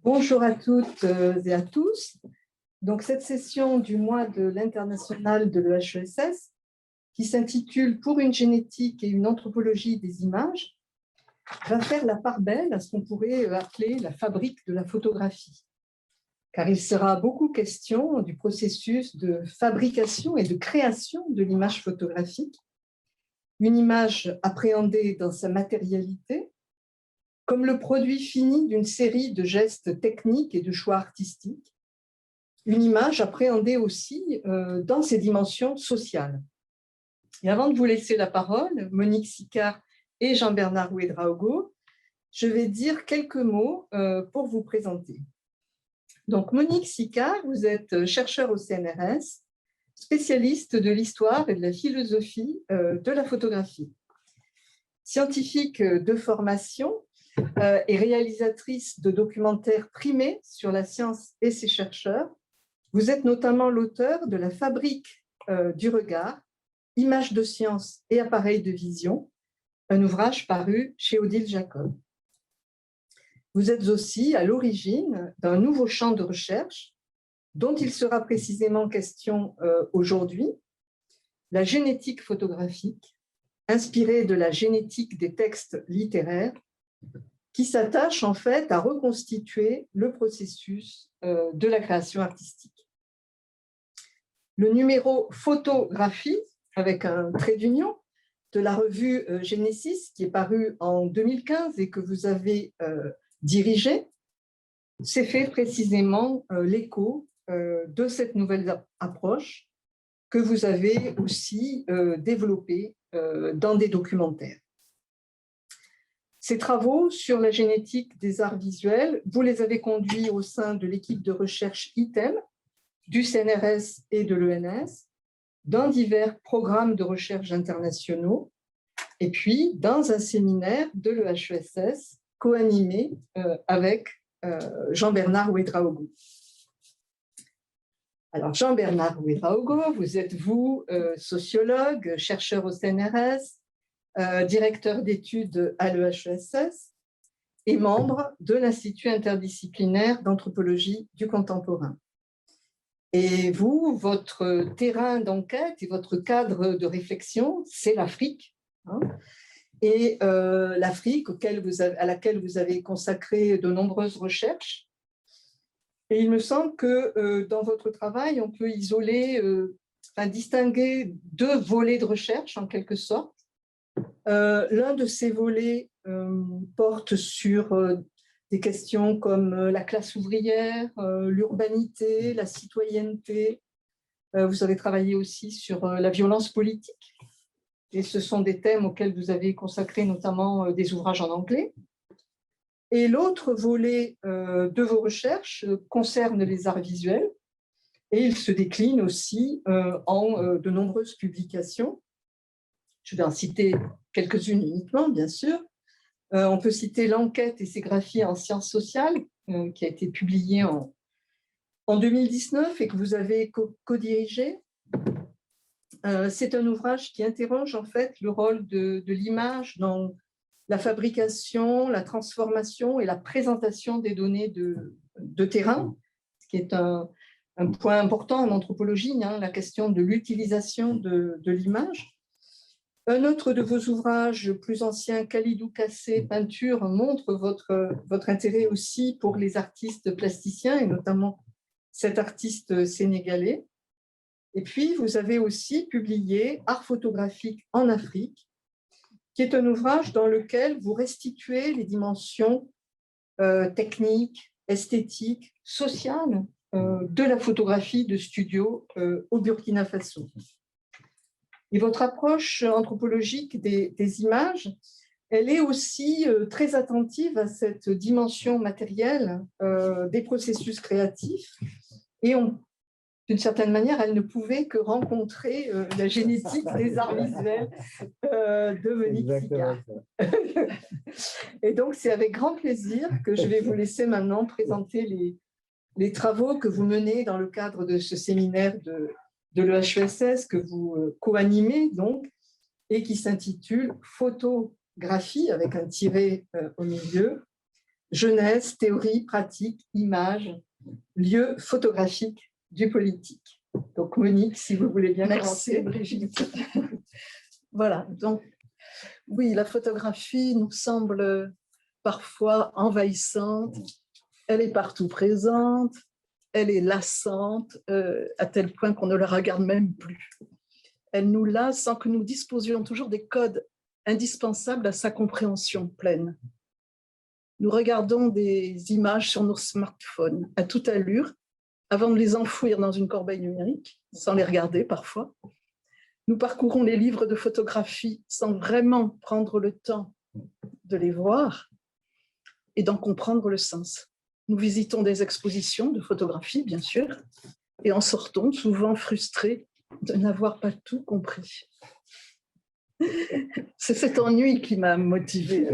Bonjour à toutes et à tous. Donc, cette session du mois de l'international de l'EHESS, qui s'intitule « Pour une génétique et une anthropologie des images », va faire la part belle à ce qu'on pourrait appeler la fabrique de la photographie. Car il sera beaucoup question du processus de fabrication et de création de l'image photographique, une image appréhendée dans sa matérialité, comme le produit fini d'une série de gestes techniques et de choix artistiques, une image appréhendée aussi dans ses dimensions sociales. Et avant de vous laisser la parole, Monique Sicard et Jean-Bernard Ouédraogo, je vais dire quelques mots pour vous présenter. Donc, Monique Sicard, vous êtes chercheur au CNRS, spécialiste de l'histoire et de la philosophie de la photographie. Scientifique de formation, et réalisatrice de documentaires primés sur la science et ses chercheurs. Vous êtes notamment l'auteur de La fabrique du regard, images de science et appareils de vision, un ouvrage paru chez Odile Jacob. Vous êtes aussi à l'origine d'un nouveau champ de recherche dont il sera précisément question aujourd'hui, la génétique photographique, inspirée de la génétique des textes littéraires, qui s'attache en fait à reconstituer le processus de la création artistique. Le numéro photographie, avec un trait d'union, de la revue Genesis, qui est paru en 2015 et que vous avez dirigé, s'est fait précisément l'écho de cette nouvelle approche que vous avez aussi développée dans des documentaires. Ces travaux sur la génétique des arts visuels, vous les avez conduits au sein de l'équipe de recherche ITEM, du CNRS et de l'ENS, dans divers programmes de recherche internationaux, et puis dans un séminaire de l'EHESS co-animé avec Jean-Bernard Ouédraogo. Alors, Jean-Bernard Ouédraogo, vous êtes, sociologue, chercheur au CNRS, directeur d'études à l'EHESS et membre de l'Institut interdisciplinaire d'anthropologie du contemporain. Et vous, votre terrain d'enquête et votre cadre de réflexion, c'est l'Afrique. Hein, et l'Afrique à laquelle vous avez consacré de nombreuses recherches. Et il me semble que dans votre travail, on peut distinguer deux volets de recherche en quelque sorte. L'un de ces volets porte sur des questions comme la classe ouvrière, l'urbanité, la citoyenneté. Vous avez travaillé aussi sur la violence politique. Et ce sont des thèmes auxquels vous avez consacré notamment des ouvrages en anglais. Et l'autre volet de vos recherches concerne les arts visuels. Et il se décline aussi en de nombreuses publications. Je vais en citer quelques-unes uniquement, bien sûr. On peut citer l'enquête et ses graphies en sciences sociales, qui a été publiée en 2019 et que vous avez co-dirigé. C'est un ouvrage qui interroge en fait le rôle de l'image dans la fabrication, la transformation et la présentation des données de terrain, ce qui est un point important en anthropologie, hein, la question de l'utilisation de l'image. Un autre de vos ouvrages plus anciens, Khalidou Kassé, Peinture, montre votre intérêt aussi pour les artistes plasticiens et notamment cet artiste sénégalais. Et puis, vous avez aussi publié Art photographique en Afrique, qui est un ouvrage dans lequel vous restituez les dimensions techniques, esthétiques, sociales de la photographie de studio au Burkina Faso. Et votre approche anthropologique des images, elle est aussi très attentive à cette dimension matérielle des processus créatifs. Et d'une certaine manière, elle ne pouvait que rencontrer la génétique des arts visuels de Monique Sicard. Et donc, c'est avec grand plaisir que je vais vous laisser maintenant présenter les travaux que vous menez dans le cadre de ce séminaire de l'EHESS que vous co-animez donc, et qui s'intitule « Photographie » avec un tiret au milieu, jeunesse, théorie, pratique, image, lieu photographique du politique. Donc Monique, si vous voulez bien commencer. Merci Brigitte. Voilà, donc oui, la photographie nous semble parfois envahissante, elle est partout présente, elle est lassante, à tel point qu'on ne la regarde même plus. Elle nous lasse sans que nous disposions toujours des codes indispensables à sa compréhension pleine. Nous regardons des images sur nos smartphones à toute allure, avant de les enfouir dans une corbeille numérique, sans les regarder parfois. Nous parcourons les livres de photographie sans vraiment prendre le temps de les voir et d'en comprendre le sens. Nous visitons des expositions de photographie, bien sûr, et en sortons souvent frustrés de n'avoir pas tout compris. C'est cet ennui qui m'a motivée.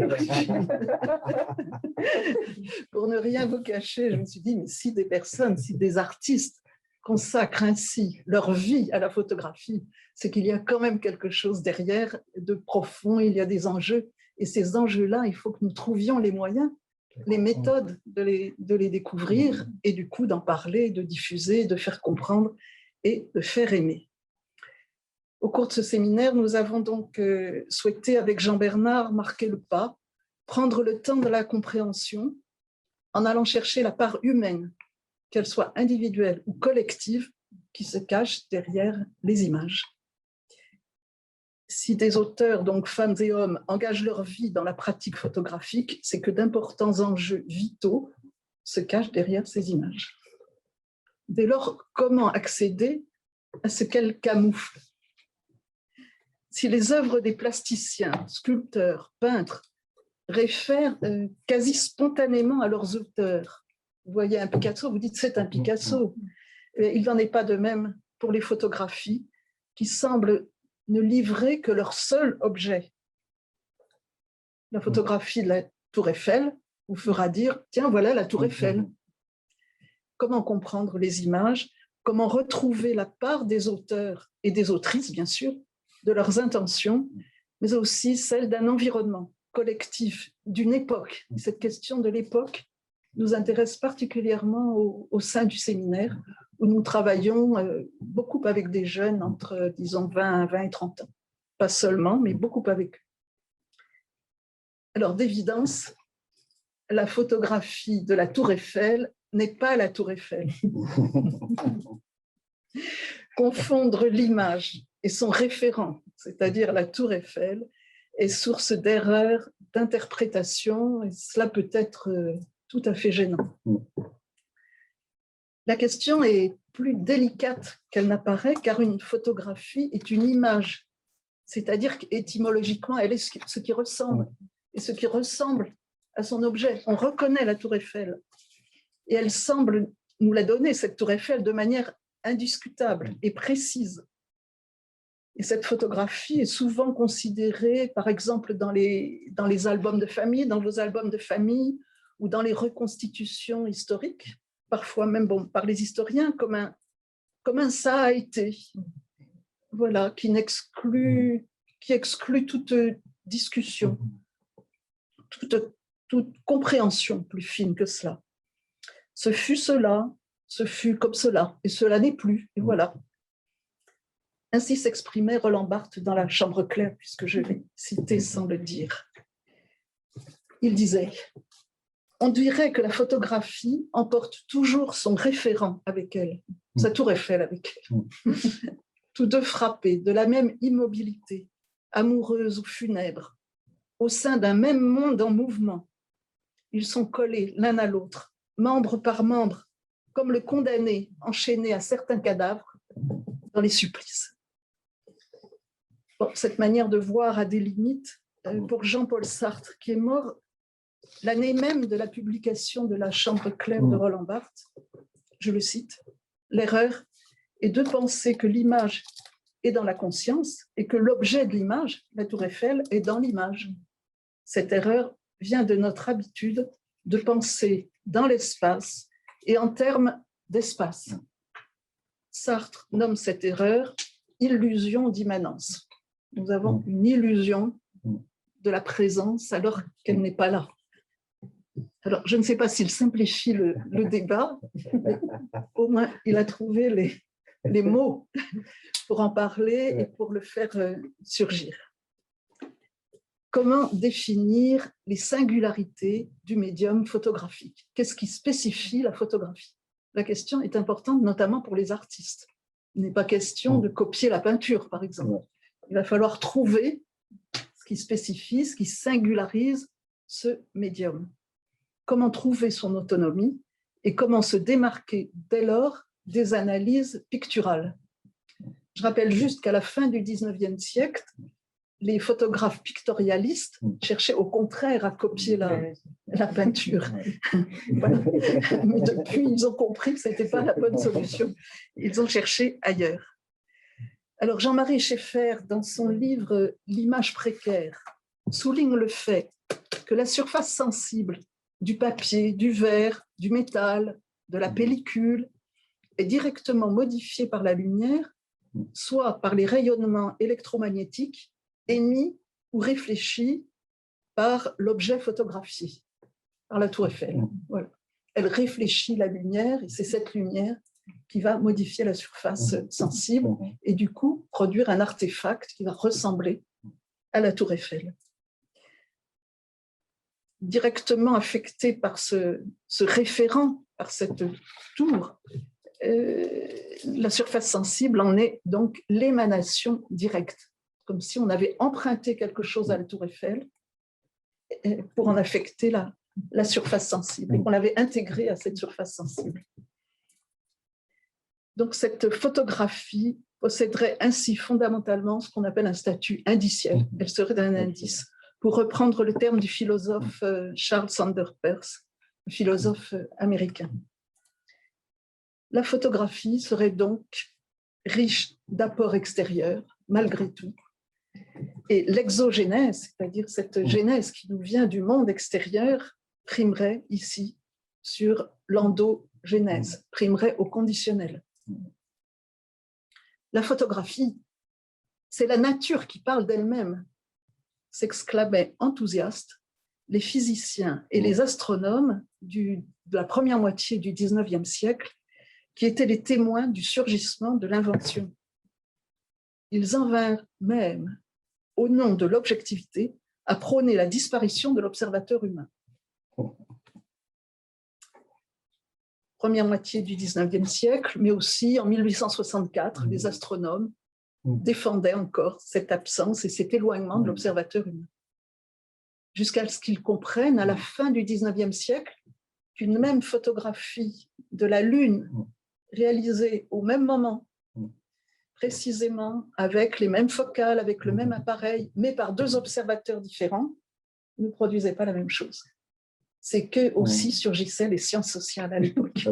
Pour ne rien vous cacher, je me suis dit, mais si des personnes, si des artistes consacrent ainsi leur vie à la photographie, c'est qu'il y a quand même quelque chose derrière de profond, il y a des enjeux. Et ces enjeux-là, il faut que nous trouvions les moyens, les méthodes de les découvrir et du coup d'en parler, de diffuser, de faire comprendre et de faire aimer. Au cours de ce séminaire, nous avons donc souhaité, avec Jean-Bernard, marquer le pas, prendre le temps de la compréhension en allant chercher la part humaine, qu'elle soit individuelle ou collective, qui se cache derrière les images. Si des auteurs, donc femmes et hommes, engagent leur vie dans la pratique photographique, c'est que d'importants enjeux vitaux se cachent derrière ces images. Dès lors, comment accéder à ce qu'elles camouflent? Si les œuvres des plasticiens, sculpteurs, peintres réfèrent quasi spontanément à leurs auteurs, vous voyez un Picasso, vous dites c'est un Picasso. Il n'en est pas de même pour les photographies qui semblent ne livrer que leur seul objet. La photographie de la Tour Eiffel vous fera dire « Tiens, voilà la Tour Eiffel ». Comment comprendre les images? Comment retrouver la part des auteurs et des autrices, bien sûr, de leurs intentions, mais aussi celle d'un environnement collectif, d'une époque. Cette question de l'époque nous intéresse particulièrement au sein du séminaire, où nous travaillons beaucoup avec des jeunes entre, disons, 20 et 30 ans. Pas seulement, mais beaucoup avec eux. Alors, d'évidence, la photographie de la Tour Eiffel n'est pas la Tour Eiffel. Confondre l'image et son référent, c'est-à-dire la Tour Eiffel, est source d'erreurs d'interprétation, et cela peut être tout à fait gênant. La question est plus délicate qu'elle n'apparaît, car une photographie est une image, c'est-à-dire qu'étymologiquement, elle est ce qui ressemble, et ce qui ressemble à son objet. On reconnaît la Tour Eiffel, et elle semble nous la donner, cette Tour Eiffel, de manière indiscutable et précise. Et cette photographie est souvent considérée, par exemple, dans les albums de famille, dans vos albums de famille, ou dans les reconstitutions historiques, parfois même par les historiens, comme un ça a été, voilà, qui exclut toute discussion, toute compréhension plus fine que cela. Ce fut cela, ce fut comme cela, et cela n'est plus, et voilà. Ainsi s'exprimait Roland Barthes dans La Chambre claire, puisque je l'ai cité sans le dire. Il disait « On dirait que la photographie emporte toujours son référent avec elle, sa Tour Eiffel avec elle. Tous deux frappés de la même immobilité, amoureuse ou funèbre, au sein d'un même monde en mouvement. Ils sont collés l'un à l'autre, membre par membre, comme le condamné enchaîné à certains cadavres dans les supplices. » Bon, cette manière de voir a des limites. Pour Jean-Paul Sartre, qui est mort l'année même de la publication de La Chambre claire de Roland Barthes, je le cite, « L'erreur est de penser que l'image est dans la conscience et que l'objet de l'image, la Tour Eiffel, est dans l'image. Cette erreur vient de notre habitude de penser dans l'espace et en termes d'espace. » Sartre nomme cette erreur « illusion d'immanence ». Nous avons une illusion de la présence alors qu'elle n'est pas là. Alors, je ne sais pas s'il simplifie le débat, mais au moins il a trouvé les mots pour en parler et pour le faire surgir. Comment définir les singularités du médium photographique? Qu'est-ce qui spécifie la photographie? La question est importante, notamment pour les artistes. Il n'est pas question de copier la peinture, par exemple. Il va falloir trouver ce qui spécifie, ce qui singularise ce médium. Comment trouver son autonomie et comment se démarquer dès lors des analyses picturales. Je rappelle juste qu'à la fin du XIXe siècle, les photographes pictorialistes cherchaient au contraire à copier la peinture. Voilà. Mais depuis, ils ont compris que ce n'était pas la bonne solution. Ils ont cherché ailleurs. Alors Jean-Marie Schaeffer, dans son livre « L'image précaire », souligne le fait que la surface sensible du papier, du verre, du métal, de la pellicule est directement modifiée par la lumière, soit par les rayonnements électromagnétiques émis ou réfléchis par l'objet photographié, par la tour Eiffel. Voilà. Elle réfléchit la lumière et c'est cette lumière qui va modifier la surface sensible et du coup produire un artefact qui va ressembler à la tour Eiffel. Directement affecté par ce référent, par cette tour, la surface sensible en est donc l'émanation directe, comme si on avait emprunté quelque chose à la tour Eiffel pour en affecter la surface sensible, et qu'on l'avait intégré à cette surface sensible. Donc cette photographie posséderait ainsi fondamentalement ce qu'on appelle un statut indiciel, elle serait un indice. Pour reprendre le terme du philosophe Charles Sanders Peirce, philosophe américain. La photographie serait donc riche d'apports extérieurs, malgré tout. Et l'exogénèse, c'est-à-dire cette genèse qui nous vient du monde extérieur, primerait ici sur l'endogénèse, primerait au conditionnel. La photographie, c'est la nature qui parle d'elle-même, s'exclamaient enthousiastes les physiciens et les astronomes de la première moitié du XIXe siècle, qui étaient les témoins du surgissement de l'invention. Ils en vinrent même, au nom de l'objectivité, à prôner la disparition de l'observateur humain. Première moitié du XIXe siècle, mais aussi en 1864, les astronomes défendaient encore cette absence et cet éloignement de l'observateur humain. Jusqu'à ce qu'ils comprennent, à la fin du XIXe siècle, qu'une même photographie de la Lune réalisée au même moment, précisément avec les mêmes focales, avec le même appareil, mais par deux observateurs différents, ne produisait pas la même chose. C'est que aussi surgissaient les sciences sociales à l'époque.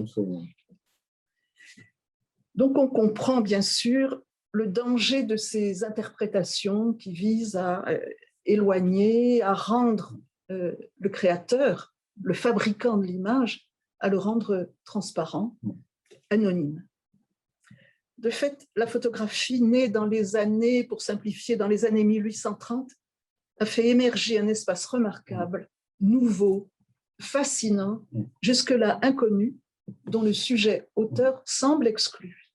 Donc on comprend bien sûr le danger de ces interprétations qui visent à éloigner, à rendre le créateur, le fabricant de l'image, à le rendre transparent, anonyme. De fait, la photographie, née dans les années, pour simplifier, dans les années 1830, a fait émerger un espace remarquable, nouveau, fascinant, jusque-là inconnu, dont le sujet-auteur semble exclu.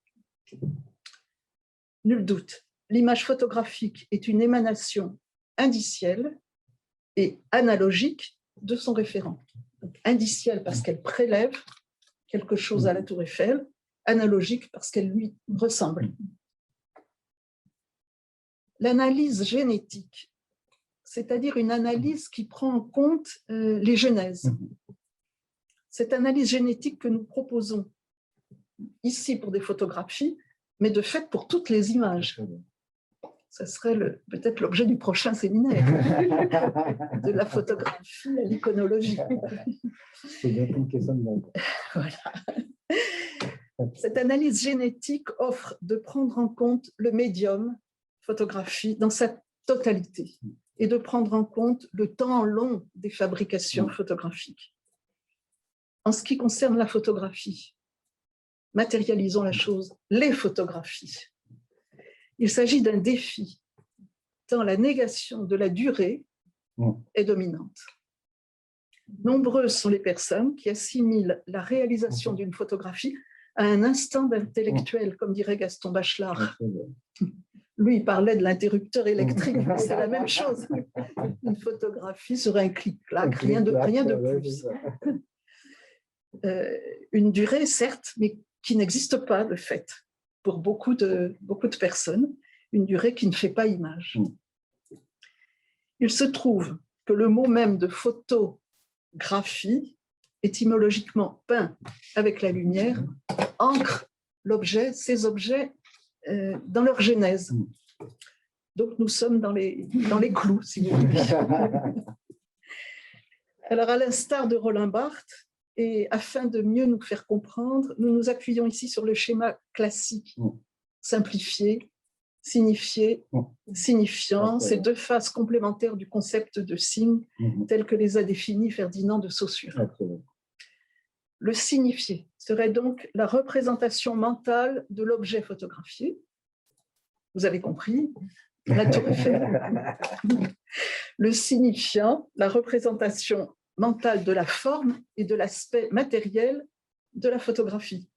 Nul doute, l'image photographique est une émanation indicielle et analogique de son référent. Donc, indicielle parce qu'elle prélève quelque chose à la tour Eiffel, analogique parce qu'elle lui ressemble. L'analyse génétique, c'est-à-dire une analyse qui prend en compte les genèses. Cette analyse génétique que nous proposons ici pour des photographies, mais de fait pour toutes les images. Ce serait peut-être l'objet du prochain séminaire, de la photographie à l'iconologie. C'est bien une question de monde. Voilà. Cette analyse génétique offre de prendre en compte le médium photographie dans sa totalité et de prendre en compte le temps long des fabrications photographiques. En ce qui concerne la photographie, matérialisons la chose, les photographies. Il s'agit d'un défi, tant la négation de la durée est dominante. Nombreuses sont les personnes qui assimilent la réalisation d'une photographie à un instant d'intellectuel, comme dirait Gaston Bachelard. Lui, il parlait de l'interrupteur électrique, c'est la même chose. Une photographie serait un clic-clac, rien de plus. Une durée, certes, mais qui n'existe pas de fait pour beaucoup de personnes, une durée qui ne fait pas image. Il se trouve que le mot même de photographie, étymologiquement peint avec la lumière, ancre l'objet, ces objets dans leur genèse. Donc nous sommes dans les clous, si vous voulez. Alors, à l'instar de Roland Barthes, et afin de mieux nous faire comprendre, nous nous appuyons ici sur le schéma classique, simplifié, signifié, signifiant, ces deux faces complémentaires du concept de signe, tel que les a définis Ferdinand de Saussure. Le signifié serait donc la représentation mentale de l'objet photographié. Vous avez compris, la tour Eiffel. Le signifiant, la représentation mentale de la forme et de l'aspect matériel de la photographie,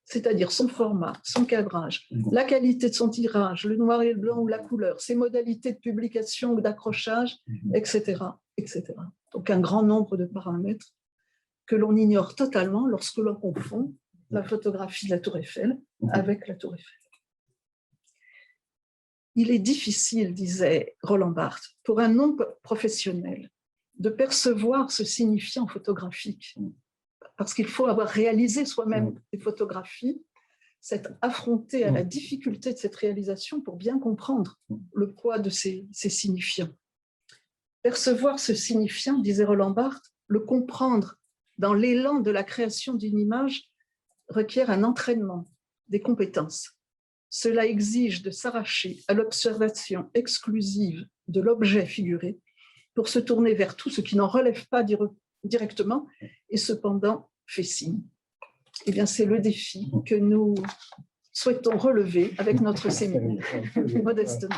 c'est-à-dire son format, son cadrage, la qualité de son tirage, le noir et le blanc ou la couleur, ses modalités de publication ou d'accrochage, etc., etc. Donc un grand nombre de paramètres que l'on ignore totalement lorsque l'on confond la photographie de la tour Eiffel avec la tour Eiffel. Il est difficile, disait Roland Barthes, pour un non-professionnel de percevoir ce signifiant photographique, parce qu'il faut avoir réalisé soi-même des photographies, s'être affronté à la difficulté de cette réalisation pour bien comprendre le poids de ces signifiants. Percevoir ce signifiant, disait Roland Barthes, le comprendre dans l'élan de la création d'une image requiert un entraînement, des compétences. Cela exige de s'arracher à l'observation exclusive de l'objet figuré pour se tourner vers tout ce qui n'en relève pas directement et cependant fait signe. Eh bien, c'est le défi que nous souhaitons relever avec notre séminaire, modestement.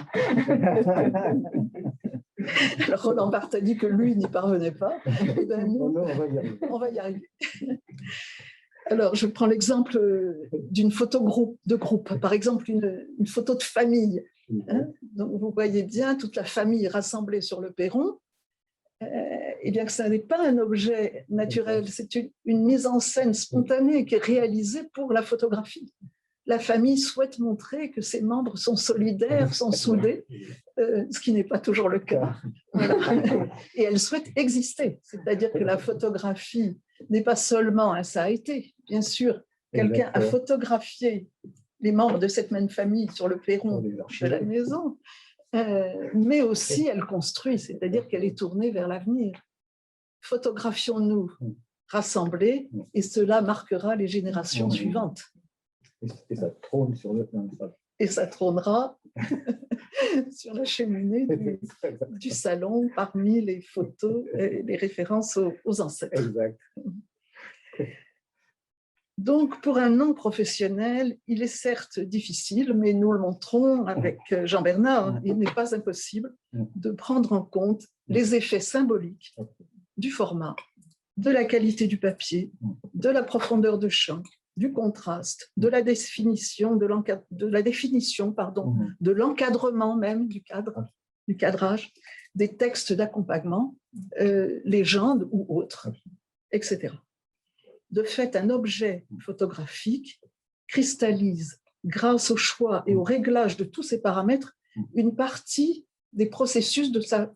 Alors, Roland Barthes a dit que lui n'y parvenait pas. Eh bien, nous, on va y arriver. Alors, je prends l'exemple d'une photo de groupe, par exemple une photo de famille. Donc, vous voyez bien toute la famille rassemblée sur le perron. Eh bien, ce n'est pas un objet naturel, c'est une mise en scène spontanée qui est réalisée pour la photographie. La famille souhaite montrer que ses membres sont solidaires, sont soudés, ce qui n'est pas toujours le cas. Voilà. Et elle souhaite exister, c'est-à-dire que la photographie n'est pas seulement un ça a été. Bien sûr, quelqu'un a photographié les membres de cette même famille sur le perron de la maison, mais aussi elle construit, c'est-à-dire qu'elle est tournée vers l'avenir. Photographions-nous rassemblés et cela marquera les générations suivantes. Et ça trône sur le plan. Et ça trônera sur la cheminée du salon parmi les photos et les références aux ancêtres. Exact. Donc, pour un non-professionnel, il est certes difficile, mais nous le montrons avec Jean-Bernard, il n'est pas impossible de prendre en compte les effets symboliques du format, de la qualité du papier, de la profondeur de champ, du contraste, de la définition, de l'encadrement même du cadrage, des textes d'accompagnement, légendes ou autres, etc. De fait, un objet photographique cristallise, grâce au choix et au réglage de tous ces paramètres, une partie des processus de sa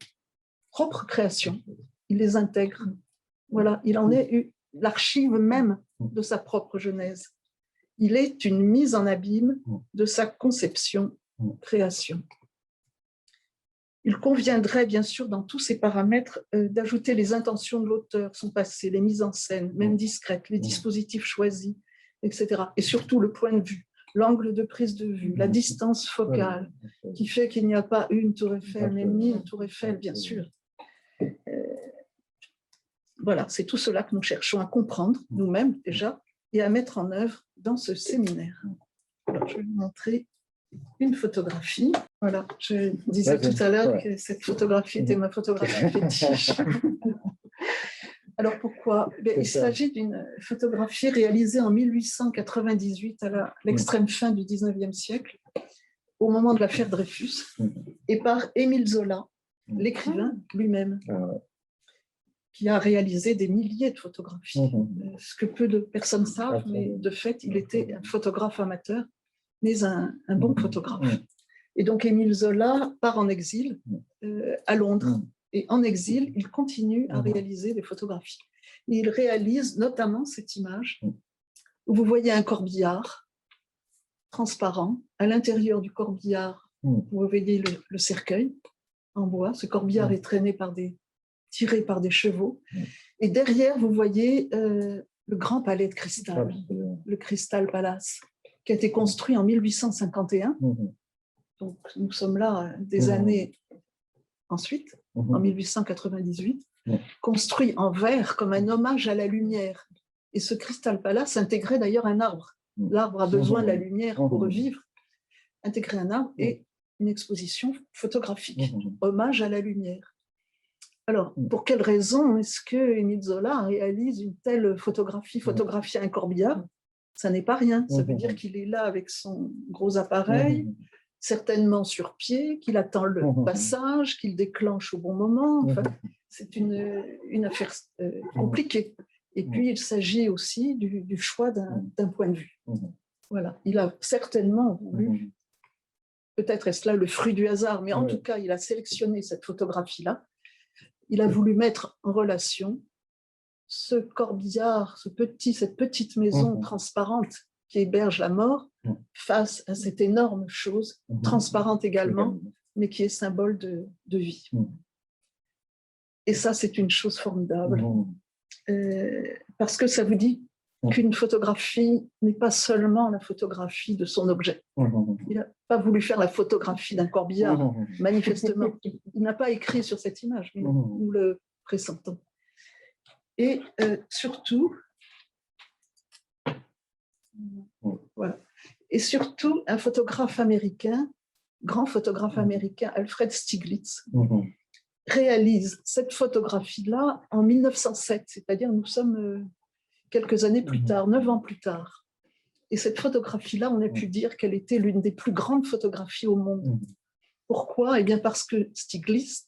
propre création. Il les intègre. Voilà, il en est l'archive même de sa propre genèse. Il est une mise en abîme de sa conception, création. Il conviendrait bien sûr dans tous ces paramètres d'ajouter les intentions de l'auteur, son passé, les mises en scène, même discrètes, les dispositifs choisis, etc. Et surtout le point de vue, l'angle de prise de vue, la distance focale, qui fait qu'il n'y a pas une tour Eiffel, mais 1000 tours Eiffel, bien sûr. Voilà, c'est tout cela que nous cherchons à comprendre nous-mêmes déjà et à mettre en œuvre dans ce séminaire. Alors, je vais vous montrer une photographie. Voilà, je disais tout à l'heure que cette photographie était ma photographie fétiche. Alors pourquoi? C'est Il ça. s'agit d'une photographie réalisée en 1898 à l'extrême fin du 19e siècle, au moment de l'affaire Dreyfus, et par Émile Zola, l'écrivain lui-même, qui a réalisé des milliers de photographies. Ce que peu de personnes savent, mais de fait, il était un photographe amateur, mais un bon photographe. Et donc Émile Zola part en exil à Londres. Et en exil, il continue à réaliser des photographies. Et il réalise notamment cette image où vous voyez un corbillard transparent. À l'intérieur du corbillard, vous voyez le cercueil en bois. Ce corbillard est tiré par des chevaux. Et derrière, vous voyez le grand palais de cristal, le Crystal Palace, qui a été construit en 1851. Donc, nous sommes là des années ensuite, en 1898, construit en verre comme un hommage à la lumière. Et ce Crystal Palace intégrait d'ailleurs un arbre. L'arbre a besoin de la lumière pour revivre. Intégrer un arbre et une exposition photographique, hommage à la lumière. Alors, pour quelle raison est-ce que Émile Zola réalise une telle photographie, photographier un corbillard? Ça n'est pas rien. Ça veut dire qu'il est là avec son gros appareil, certainement sur pied, qu'il attend le passage, qu'il déclenche au bon moment. Enfin, c'est une affaire compliquée. Et puis, il s'agit aussi du choix d'un point de vue. Voilà. Il a certainement voulu, peut-être est-ce là le fruit du hasard, mais en tout cas, il a sélectionné cette photographie-là. Il a voulu mettre en relation ce corbillard, cette petite maison transparente qui héberge la mort, face à cette énorme chose, transparente également, mais qui est symbole de vie. Et ça, c'est une chose formidable, parce que ça vous dit qu'une photographie n'est pas seulement la photographie de son objet. Il n'a pas voulu faire la photographie d'un corbillard, manifestement. Il n'a pas écrit sur cette image, mais nous le pressentons. Et surtout, voilà. Et surtout, un photographe américain, grand photographe américain, Alfred Stieglitz, réalise cette photographie-là en 1907, c'est-à-dire nous sommes quelques années plus tard, 9 ans plus tard. Et cette photographie-là, on a pu dire qu'elle était l'une des plus grandes photographies au monde. Pourquoi? Eh bien parce que Stieglitz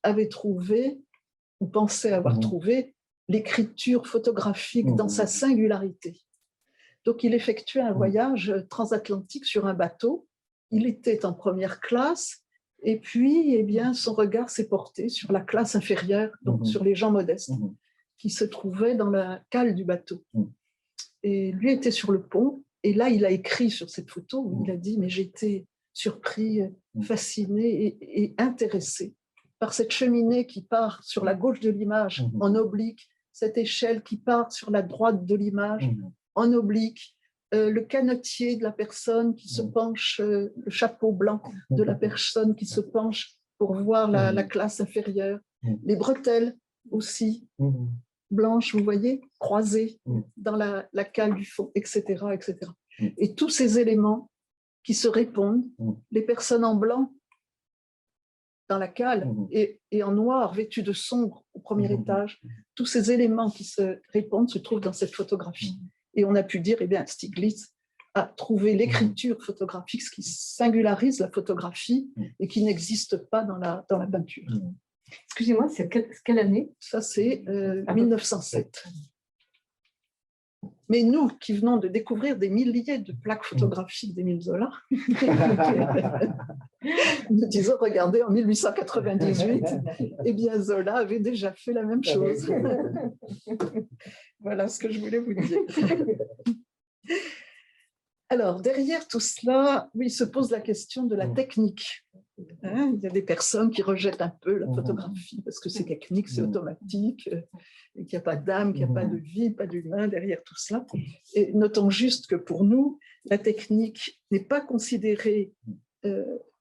avait trouvé, ou pensait avoir trouvé, l'écriture photographique dans sa singularité. Donc, il effectuait un voyage transatlantique sur un bateau. Il était en première classe, et puis, eh bien, son regard s'est porté sur la classe inférieure, donc sur les gens modestes, qui se trouvaient dans la cale du bateau. Et lui était sur le pont, et là, il a écrit sur cette photo, où il a dit « Mais j'ai été surpris, fasciné et intéressé par cette cheminée qui part sur la gauche de l'image en oblique, cette échelle qui part sur la droite de l'image en oblique, le canotier de la personne qui se penche, le chapeau blanc de la personne qui se penche pour voir la classe inférieure, les bretelles aussi, blanches, vous voyez, croisées dans la cale du fond, etc., etc. Et tous ces éléments qui se répondent, les personnes en blanc dans la cale et en noir, vêtues de sombre au premier étage, tous ces éléments qui se répondent se trouvent dans cette photographie. Et on a pu dire, eh bien, Stieglitz a trouvé l'écriture photographique, ce qui singularise la photographie et qui n'existe pas dans la peinture. Excusez-moi, c'est quelle année? Ça, c'est 1907. Mais nous, qui venons de découvrir des milliers de plaques photographiques d'Émile Zola, nous disons, regardez, en 1898, eh bien, Zola avait déjà fait la même chose. Voilà ce que je voulais vous dire. Alors, derrière tout cela, oui, se pose la question de la technique. Il y a des personnes qui rejettent un peu la photographie parce que c'est technique, c'est automatique, et qu'il n'y a pas d'âme, qu'il n'y a pas de vie, pas d'humain derrière tout cela. Et notons juste que pour nous, la technique n'est pas considérée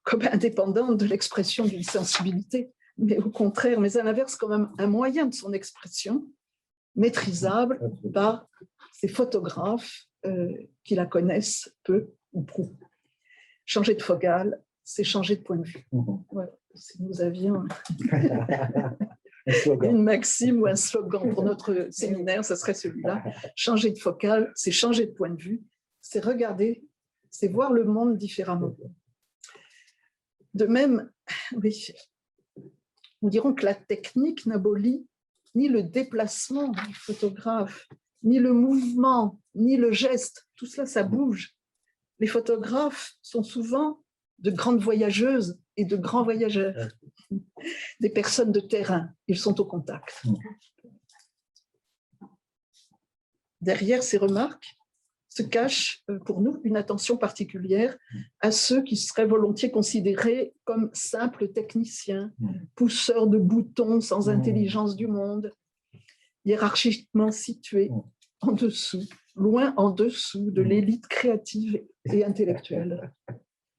comme indépendante de l'expression d'une sensibilité, mais au contraire, mais à l'inverse, comme un moyen de son expression maîtrisable par ces photographes qui la connaissent peu ou prou. Changer de focale, c'est changer de point de vue. Voilà, si nous avions Un slogan. une maxime ou un slogan pour notre séminaire, ce serait celui-là. Changer de focale, c'est changer de point de vue, c'est regarder, c'est voir le monde différemment. De même, oui, nous dirons que la technique n'abolit ni le déplacement du photographe, ni le mouvement, ni le geste. Tout cela, ça bouge. Les photographes sont souvent de grandes voyageuses et de grands voyageurs, des personnes de terrain. Ils sont au contact. Derrière ces remarques se cache pour nous une attention particulière à ceux qui seraient volontiers considérés comme simples techniciens, pousseurs de boutons sans intelligence du monde, hiérarchiquement situés en dessous, loin en dessous de l'élite créative et intellectuelle.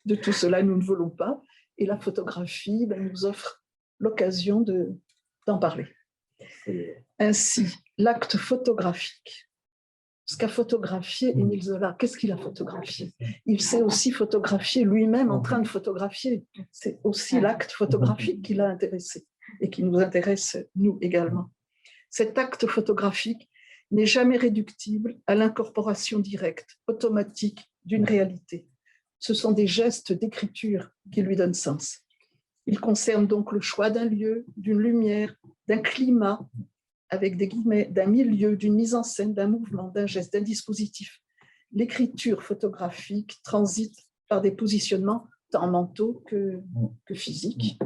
De tout cela, nous ne voulons pas, et la photographie nous offre l'occasion d'en parler. Ainsi, l'acte photographique, ce qu'a photographié Émile Zola, qu'est-ce qu'il a photographié? Il s'est aussi photographié lui-même en train de photographier. C'est aussi l'acte photographique qui l'a intéressé et qui nous intéresse, nous également. Cet acte photographique n'est jamais réductible à l'incorporation directe, automatique d'une réalité. Ce sont des gestes d'écriture qui lui donnent sens. Il concerne donc le choix d'un lieu, d'une lumière, d'un climat, avec des guillemets, d'un milieu, d'une mise en scène, d'un mouvement, d'un geste, d'un dispositif. L'écriture photographique transite par des positionnements tant mentaux que physiques,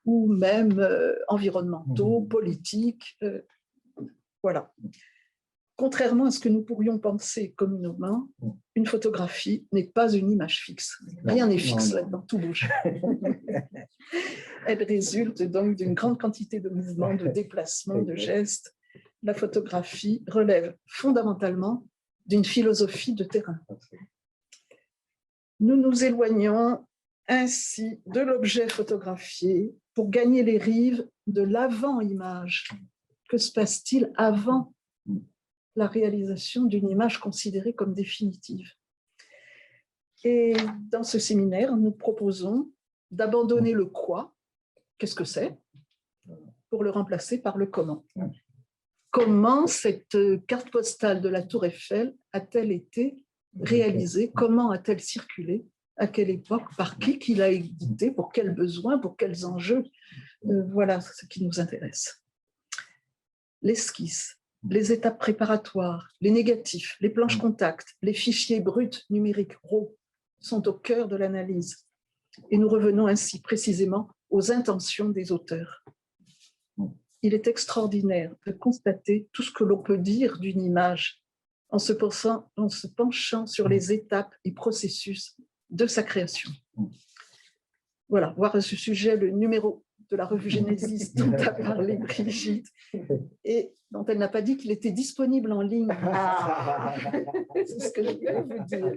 ou même environnementaux, politiques. Voilà. Contrairement à ce que nous pourrions penser communément, une photographie n'est pas une image fixe. Rien n'est fixe là-dedans, tout bouge. Elle résulte donc d'une grande quantité de mouvements, de déplacements, de gestes. La photographie relève fondamentalement d'une philosophie de terrain. Nous nous éloignons ainsi de l'objet photographié pour gagner les rives de l'avant-image. Que se passe-t-il avant la réalisation d'une image considérée comme définitive? Et dans ce séminaire, nous proposons d'abandonner le quoi, qu'est-ce que c'est, pour le remplacer par le comment. Comment cette carte postale de la Tour Eiffel a-t-elle été réalisée? Comment a-t-elle circulé? À quelle époque? Par qui l'a édité? Pour quels besoins? Pour quels enjeux? Voilà ce qui nous intéresse. L'esquisse, les étapes préparatoires, les négatifs, les planches contact, les fichiers bruts numériques RAW sont au cœur de l'analyse. Et nous revenons ainsi précisément aux intentions des auteurs. Il est extraordinaire de constater tout ce que l'on peut dire d'une image en se penchant sur les étapes et processus de sa création. Voilà, voir à ce sujet le numéro de la revue Genesis dont a parlé Brigitte et dont elle n'a pas dit qu'il était disponible en ligne. C'est ce que je voulais vous dire.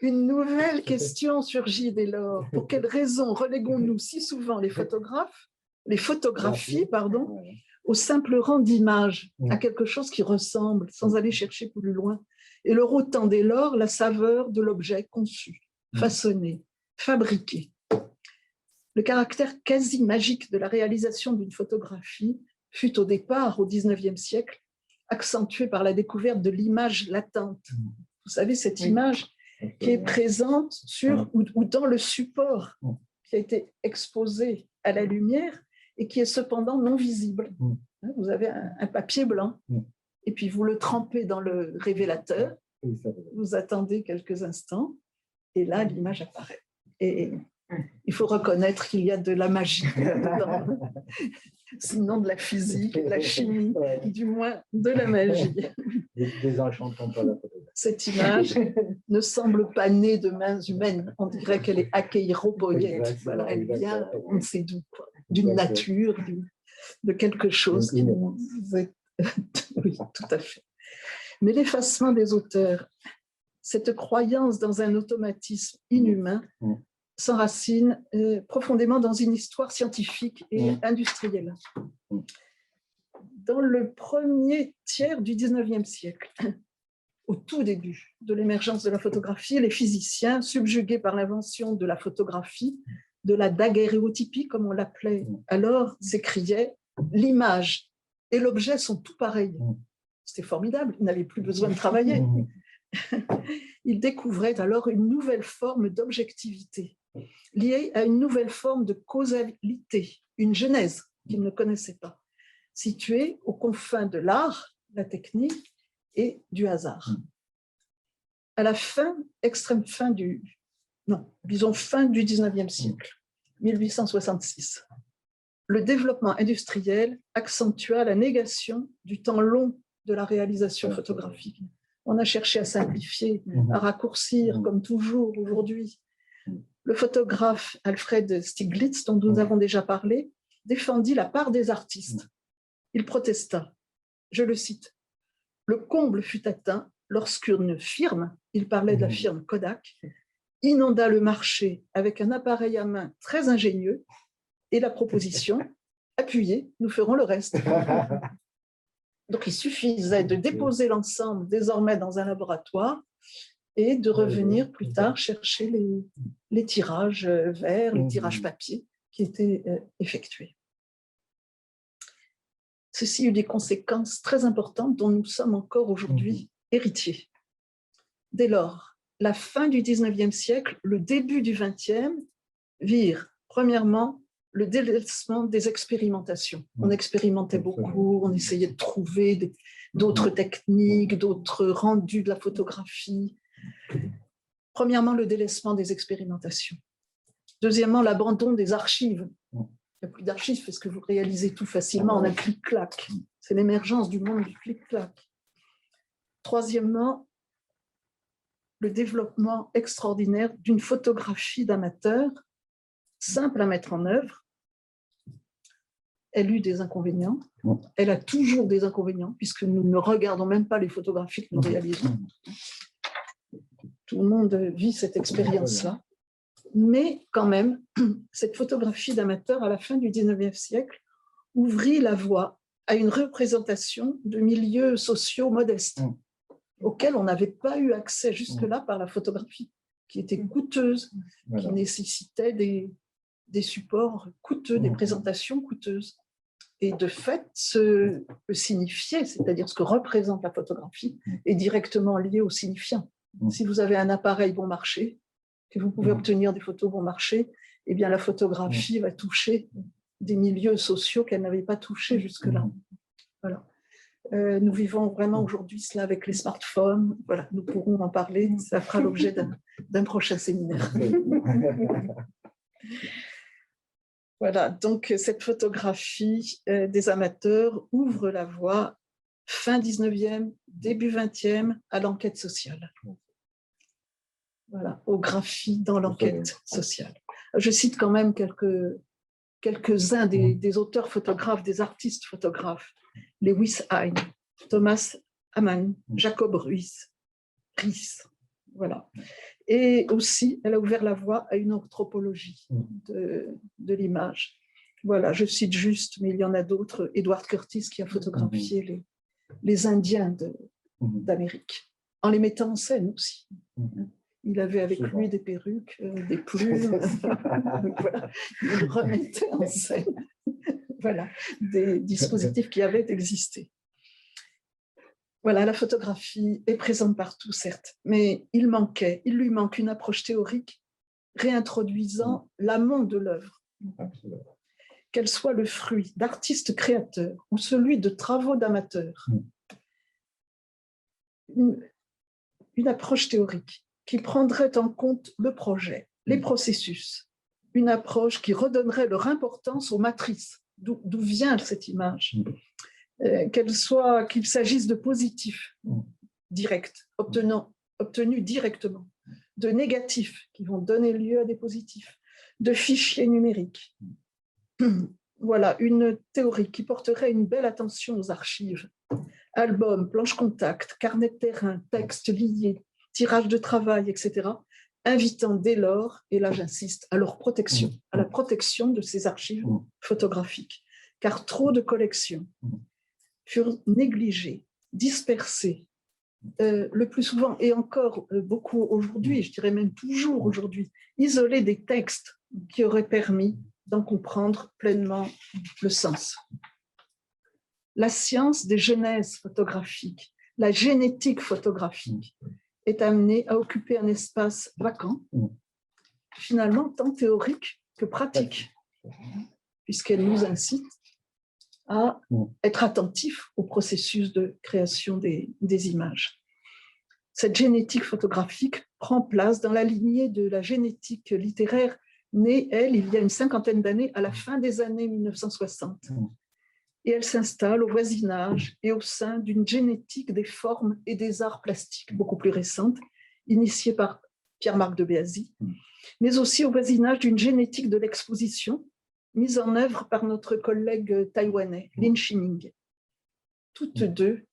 Une nouvelle question surgit dès lors. Pour quelles raisons reléguons-nous si souvent les photographies, au simple rang d'image, à quelque chose qui ressemble, sans aller chercher plus loin, et leur ôtant dès lors la saveur de l'objet conçu, façonné, fabriqué. Le caractère quasi magique de la réalisation d'une photographie fut au départ, au XIXe siècle, accentué par la découverte de l'image latente. Vous savez, cette image qui est présente sur ou dans le support qui a été exposé à la lumière et qui est cependant non visible. Vous avez un papier blanc et puis vous le trempez dans le révélateur, vous attendez quelques instants et là, l'image apparaît. Et il faut reconnaître qu'il y a de la magie dedans, sinon de la physique, de la chimie, du moins de la magie. Désenchantons pas la photo. Cette image ne semble pas née de mains humaines. On dirait qu'elle est acquéiropoïète. Voilà, elle vient, on ne sait d'où, d'une nature, de quelque chose qui nous est... Oui, tout à fait. Mais l'effacement des auteurs, cette croyance dans un automatisme inhumain, s'enracine profondément dans une histoire scientifique et industrielle. Dans le premier tiers du XIXe siècle, au tout début de l'émergence de la photographie, les physiciens, subjugués par l'invention de la photographie, de la daguerréotypie, comme on l'appelait alors, s'écriait « l'image et l'objet sont tout pareils ». C'était formidable, il n'avait plus besoin de travailler. Il découvrait alors une nouvelle forme d'objectivité, liée à une nouvelle forme de causalité, une genèse qu'il ne connaissait pas, située aux confins de l'art, la technique et du hasard. À la extrême fin du 19e siècle, 1866, le développement industriel accentua la négation du temps long de la réalisation photographique. On a cherché à simplifier, à raccourcir, comme toujours aujourd'hui. Le photographe Alfred Stieglitz, dont nous avons déjà parlé, défendit la part des artistes. Il protesta, je le cite, « Le comble fut atteint lorsqu'une firme, il parlait de la firme Kodak, inonda le marché avec un appareil à main très ingénieux et la proposition, appuyez, nous ferons le reste. » Donc, il suffisait de déposer l'ensemble désormais dans un laboratoire et de revenir plus tard chercher les tirages verts, les tirages papier qui étaient effectués. Ceci a eu des conséquences très importantes dont nous sommes encore aujourd'hui héritiers. Dès lors, la fin du 19e siècle, le début du 20e, virent premièrement le délaissement des expérimentations. On expérimentait beaucoup, on essayait de trouver d'autres techniques, d'autres rendus de la photographie. Premièrement, le délaissement des expérimentations. Deuxièmement, l'abandon des archives. Il n'y a plus d'archives parce que vous réalisez tout facilement en un clic-clac. C'est l'émergence du monde du clic-clac. Troisièmement, le développement extraordinaire d'une photographie d'amateur, simple à mettre en œuvre. Elle eut des inconvénients. Elle a toujours des inconvénients, puisque nous ne regardons même pas les photographies que nous réalisons. Tout le monde vit cette expérience-là. Mais quand même, cette photographie d'amateur, à la fin du 19e siècle, ouvrit la voie à une représentation de milieux sociaux modestes, auxquels on n'avait pas eu accès jusque-là par la photographie, qui était coûteuse, qui nécessitait des supports coûteux, des présentations coûteuses. Et de fait, ce que signifiait, c'est-à-dire ce que représente la photographie, est directement lié au signifiant. Si vous avez un appareil bon marché, que vous pouvez obtenir des photos bon marché, eh bien la photographie va toucher des milieux sociaux qu'elle n'avait pas touchés jusque-là. Voilà. Nous vivons vraiment aujourd'hui cela avec les smartphones. Voilà, nous pourrons en parler, ça fera l'objet d'un prochain séminaire. Voilà, donc cette photographie des amateurs ouvre la voie fin 19e, début 20e à l'enquête sociale. Voilà, aux graphies dans l'enquête sociale. Je cite quand même quelques-uns des auteurs photographes, des artistes photographes. Lewis Hine, Thomas Amann, Jacob Ruiz, voilà. Et aussi, elle a ouvert la voie à une anthropologie de l'image. Voilà, je cite juste, mais il y en a d'autres. Edward Curtis qui a photographié les Indiens d'Amérique, en les mettant en scène aussi. Il avait avec lui des perruques, des plumes, voilà. Il remettait en scène voilà, des dispositifs qui avaient existé. Voilà, la photographie est présente partout, certes, mais il lui manque une approche théorique réintroduisant l'amont de l'œuvre, qu'elle soit le fruit d'artistes créateurs ou celui de travaux d'amateurs. Une approche théorique qui prendrait en compte le projet, les processus, une approche qui redonnerait leur importance aux matrices, d'où vient cette image. Qu'il s'agisse de positifs directs, obtenus directement, de négatifs qui vont donner lieu à des positifs, de fichiers numériques. Voilà, une théorie qui porterait une belle attention aux archives, albums, planches contact, carnets de terrain, textes liés, tirages de travail, etc., invitant dès lors, et là j'insiste, à leur protection, à la protection de ces archives photographiques, car trop de collections furent négligées, dispersées le plus souvent, et encore beaucoup aujourd'hui, je dirais même toujours aujourd'hui, isoler des textes qui auraient permis d'en comprendre pleinement le sens. La science des genèses photographiques, la génétique photographique, est amenée à occuper un espace vacant, finalement tant théorique que pratique, puisqu'elle nous incite à être attentifs au processus de création des images. Cette génétique photographique prend place dans la lignée de la génétique littéraire, née, elle, il y a une cinquantaine d'années, à la fin des années 1960. Et elle s'installe au voisinage et au sein d'une génétique des formes et des arts plastiques beaucoup plus récente, initiée par Pierre-Marc de Béazy, mais aussi au voisinage d'une génétique de l'exposition, mise en œuvre par notre collègue taïwanais, Lin Shining. Toutes deux,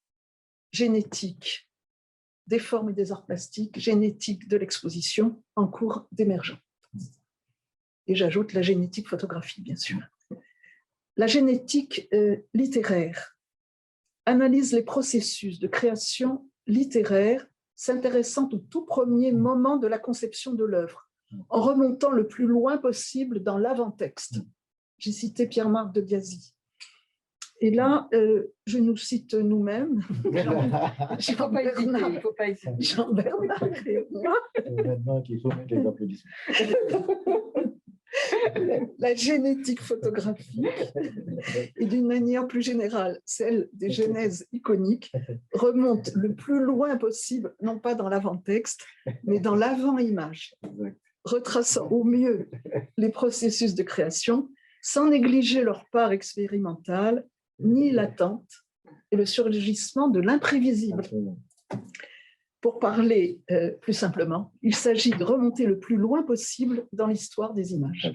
génétique des formes et des arts plastiques, génétique de l'exposition, en cours d'émergence. Et j'ajoute la génétique photographique, bien sûr. La génétique littéraire analyse les processus de création littéraire s'intéressant au tout premier moment de la conception de l'œuvre, en remontant le plus loin possible dans l'avant-texte. J'ai cité Pierre-Marc de Béazy. Et là, je nous cite nous-mêmes, Jean-Bernard et moi. Maintenant qu'il faut mettre les applaudissements. La génétique photographique et d'une manière plus générale, celle des genèses iconiques, remonte le plus loin possible, non pas dans l'avant-texte, mais dans l'avant-image, retraçant au mieux les processus de création, sans négliger leur part expérimentale, ni l'attente et le surgissement de l'imprévisible. Pour parler plus simplement, il s'agit de remonter le plus loin possible dans l'histoire des images.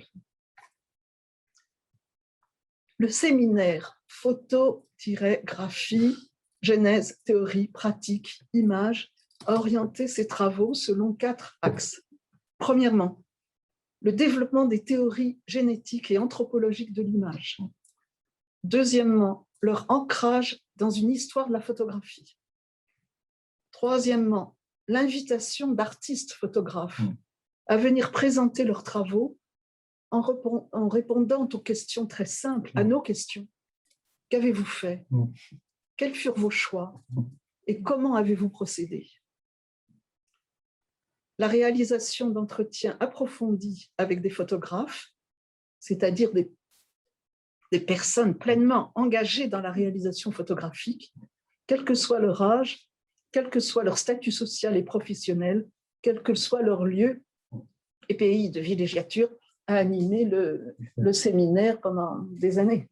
Le séminaire photo-graphie, genèse, théorie, pratique, image a orienté ses travaux selon 4 axes. Premièrement, le développement des théories génétiques et anthropologiques de l'image. Deuxièmement, leur ancrage dans une histoire de la photographie. Troisièmement, l'invitation d'artistes photographes à venir présenter leurs travaux en répondant aux questions très simples, à nos questions. Qu'avez-vous fait? Quels furent vos choix? Et comment avez-vous procédé? La réalisation d'entretiens approfondis avec des photographes, c'est-à-dire des personnes pleinement engagées dans la réalisation photographique, quel que soit leur âge, quel que soit leur statut social et professionnel, quel que soit leur lieu et pays de villégiature, a animé le séminaire pendant des années.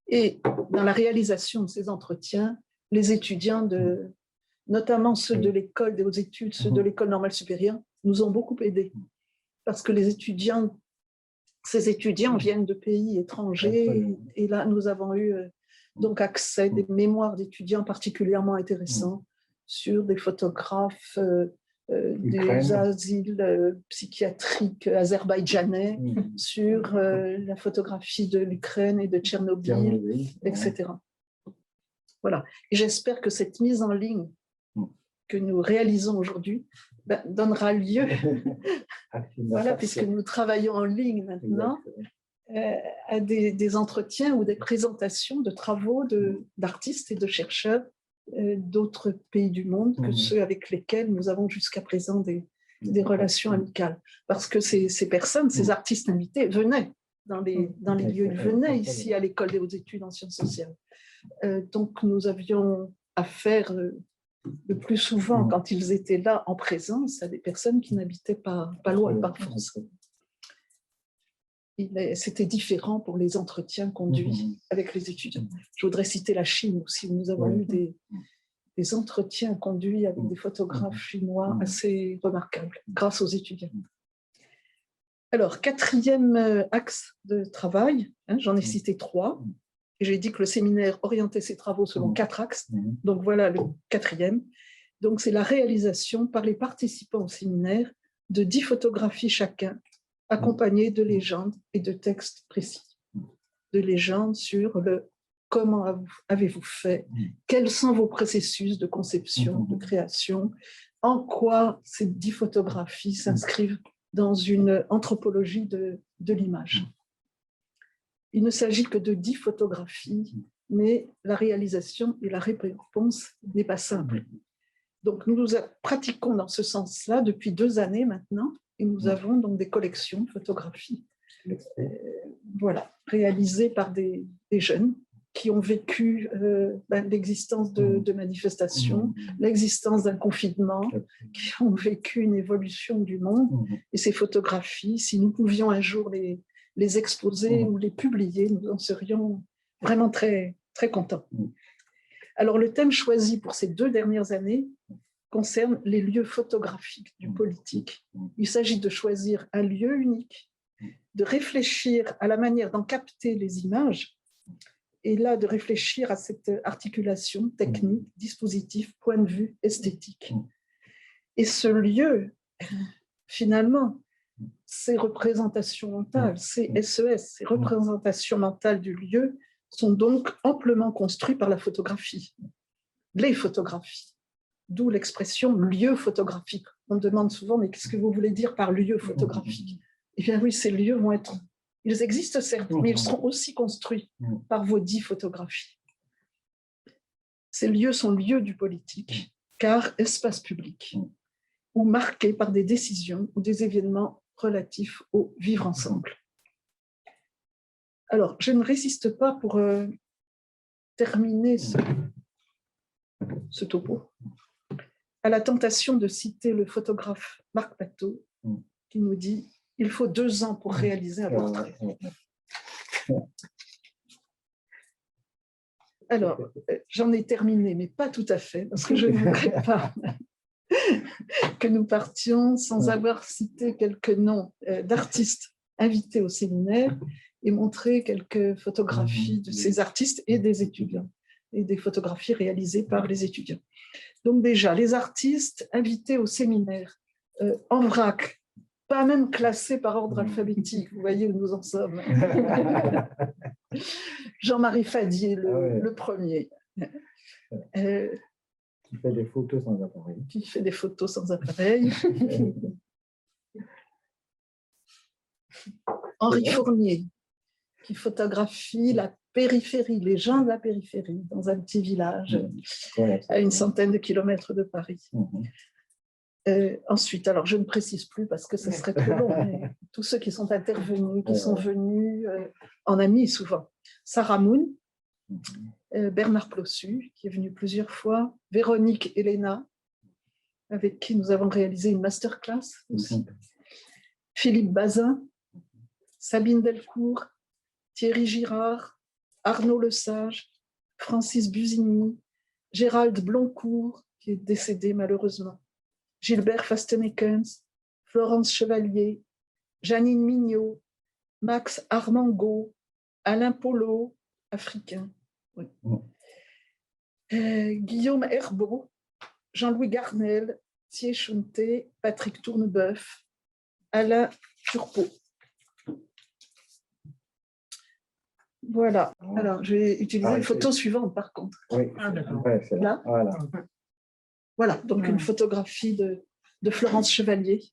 Et dans la réalisation de ces entretiens, les étudiants, notamment ceux de l'école des hautes études, ceux de l'école normale supérieure, nous ont beaucoup aidés. Parce que ces étudiants viennent de pays étrangers, et là, nous avons eu donc accès à des mémoires d'étudiants particulièrement intéressants sur des photographes des asiles psychiatriques azerbaïdjanais, sur la photographie de l'Ukraine et de Tchernobyl, etc. Voilà. Et j'espère que cette mise en ligne que nous réalisons aujourd'hui donnera lieu, voilà, puisque nous travaillons en ligne maintenant, à des entretiens ou des présentations de travaux d'artistes et de chercheurs d'autres pays du monde que ceux avec lesquels nous avons jusqu'à présent des relations amicales. Parce que ces personnes, ces artistes invités venaient dans les lieux, ils venaient ici à l'école des hautes études en sciences sociales. Donc nous avions affaire le plus souvent, quand ils étaient là en présence, à des personnes qui n'habitaient pas loin, par France. C'était différent pour les entretiens conduits avec les étudiants. Je voudrais citer la Chine aussi, où nous avons eu des entretiens conduits avec des photographes chinois assez remarquables, grâce aux étudiants. Alors, 4e axe de travail, j'en ai cité 3, et j'ai dit que le séminaire orientait ses travaux selon 4 axes, donc voilà le 4e. Donc, c'est la réalisation par les participants au séminaire de 10 photographies chacun, accompagnées de légendes et de textes précis. De légendes sur le comment avez-vous fait, quels sont vos processus de conception, de création, en quoi ces 10 photographies s'inscrivent dans une anthropologie de l'image. Il ne s'agit que de 10 photographies, mais la réalisation et la réponse n'est pas simple. Donc, nous pratiquons dans ce sens-là depuis 2 années maintenant, et nous avons donc des collections de photographies voilà, réalisées par des jeunes qui ont vécu l'existence de manifestations, l'existence d'un confinement, qui ont vécu une évolution du monde. Et ces photographies, si nous pouvions un jour les exposer ou les publier, nous en serions vraiment très, très contents. Alors, le thème choisi pour ces 2 dernières années concerne les lieux photographiques du politique. Il s'agit de choisir un lieu unique, de réfléchir à la manière d'en capter les images, et là, de réfléchir à cette articulation technique, dispositif, point de vue, esthétique. Et ce lieu, finalement, ces représentations mentales, ces SES, ces représentations mentales du lieu, sont donc amplement construites par la photographie, les photographies, d'où l'expression lieu photographique. On me demande souvent, mais qu'est-ce que vous voulez dire par lieu photographique? Eh bien oui, ces lieux vont être... Ils existent certes, mais ils seront aussi construits par vos 10 photographies. Ces lieux sont lieux du politique, car espace public, ou marqués par des décisions ou des événements relatifs au vivre ensemble. Alors, je ne résiste pas pour terminer ce topo à la tentation de citer le photographe Marc Pateau, qui nous dit « Il faut 2 ans pour réaliser un portrait ». Alors, j'en ai terminé, mais pas tout à fait, parce que je ne voudrais pas que nous partions sans avoir cité quelques noms d'artistes invités au séminaire et montrer quelques photographies de ces artistes et des étudiants, et des photographies réalisées par les étudiants. Donc déjà, les artistes invités au séminaire, en vrac, pas même classés par ordre alphabétique, vous voyez où nous en sommes. Jean-Marie Fadier, le premier. Qui fait des photos sans appareil. Qui fait des photos sans appareil. Henri Fournier, qui photographie la périphérie, les gens de la périphérie, dans un petit village à une centaine de kilomètres de Paris. Ensuite, alors je ne précise plus parce que ce serait trop long, mais tous ceux qui sont intervenus, qui sont venus en amis souvent. Sarah Moon, Bernard Plossu, qui est venu plusieurs fois, Véronique Elena, avec qui nous avons réalisé une masterclass aussi, Philippe Bazin, Sabine Delcourt, Thierry Girard, Arnaud Lesage, Francis Busigny, Gérald Bloncourt, qui est décédé malheureusement, Gilbert Fastenekens, Florence Chevalier, Janine Mignot, Max Armango, Alain Polo, africain, oui. Guillaume Herbeau, Jean-Louis Garnel, Thiers Chunté, Patrick Tournebeuf, Alain Turpot. Voilà. Alors, je vais utiliser une photo suivante, par contre. Oui, c'est là. Voilà. Voilà, donc une photographie de Florence Chevalier,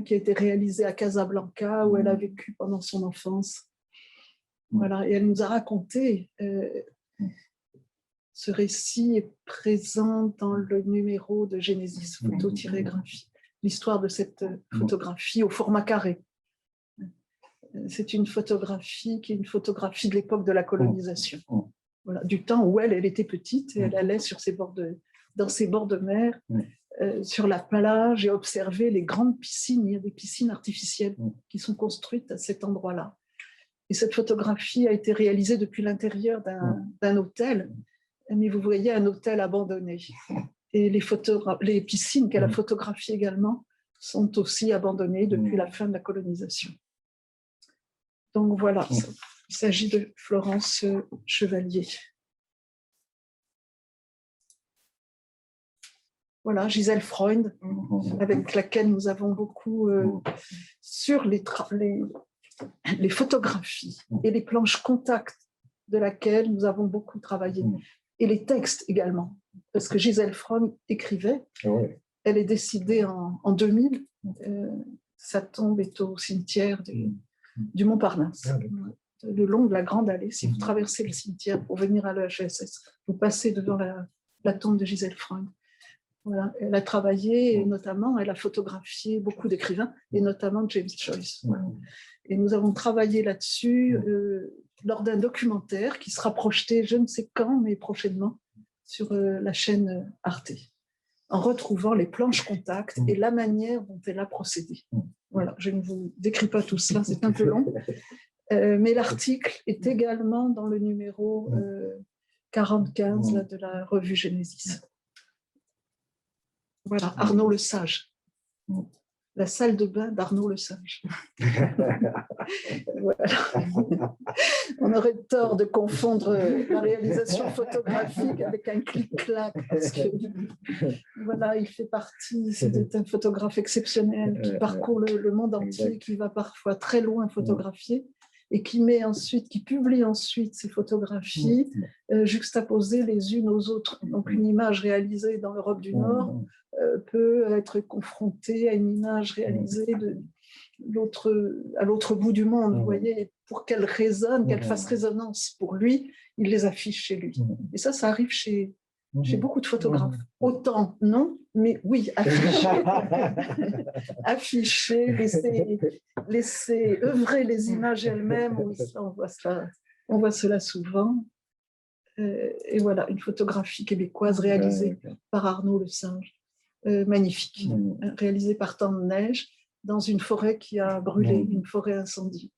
qui a été réalisée à Casablanca, où elle a vécu pendant son enfance. Voilà, et elle nous a raconté, ce récit est présent dans le numéro de Genesis, photo-graphie, l'histoire de cette photographie au format carré. C'est une photographie qui est une photographie de l'époque de la colonisation, voilà, du temps où elle était petite et elle allait sur dans ses bords de mer, sur la plage et observer les grandes piscines. Il y a des piscines artificielles qui sont construites à cet endroit-là. Et cette photographie a été réalisée depuis l'intérieur d'un hôtel, mais vous voyez un hôtel abandonné. Et les piscines qu'elle a photographiées également sont aussi abandonnées depuis la fin de la colonisation. Donc voilà, il s'agit de Florence Chevalier. Voilà, Gisèle Freund, avec laquelle nous avons beaucoup sur les photographies et les planches contact de laquelle nous avons beaucoup travaillé. Et les textes également, parce que Gisèle Fromm écrivait. Elle est décédée en 2000. Sa tombe est au cimetière du Montparnasse, le long de la Grande Allée. Si vous traversez le cimetière pour venir à l'EHESS, vous passez devant la tombe de Gisèle Fromm. Voilà. Elle a travaillé, et notamment, elle a photographié beaucoup d'écrivains, et notamment James Joyce. Et nous avons travaillé là-dessus lors d'un documentaire qui sera projeté, je ne sais quand, mais prochainement, sur la chaîne Arte, en retrouvant les planches contact et la manière dont elle a procédé. Voilà, je ne vous décris pas tout cela, c'est un peu long, mais l'article est également dans le numéro 45 là, de la revue Genesis. Voilà, Arnaud Le Sage. La salle de bain d'Arnaud Le Sage. Voilà. On aurait tort de confondre la réalisation photographique avec un clic-clac, parce que voilà, il fait partie, c'est un photographe exceptionnel qui parcourt le monde entier, qui va parfois très loin photographier et qui publie ensuite ces photographies juxtaposées les unes aux autres. Donc une image réalisée dans l'Europe du Nord peut être confrontée à une image réalisée à l'autre bout du monde, vous voyez, pour qu'elle résonne, qu'elle fasse résonance pour lui, il les affiche chez lui. Et ça arrive chez beaucoup de photographes. Autant non, mais oui, afficher, laisser œuvrer les images elles-mêmes, oui, ça, on voit cela souvent. Et voilà, une photographie québécoise réalisée par Arnaud Le Sage, magnifique, réalisée par temps de neige, dans une forêt qui a brûlé, une forêt incendiée.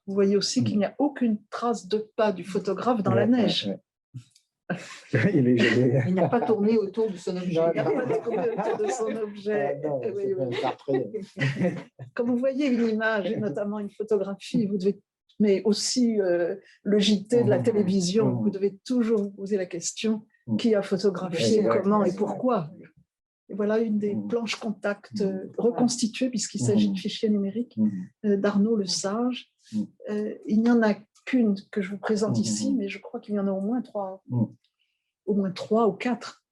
Vous voyez aussi qu'il n'y a aucune trace de pas du photographe dans la neige. Il n'a pas tourné autour de son objet. Il n'a pas tourné autour de son objet. Quand vous voyez une image, et notamment une photographie, vous devez, mais aussi le JT de la télévision, vous devez toujours vous poser la question qui a photographié, comment et pourquoi. Et voilà une des planches contact reconstituées, puisqu'il s'agit de fichiers numériques, d'Arnaud Le Sage. Il n'y en a qu'une que je vous présente ici, mais je crois qu'il y en a au moins trois ou quatre.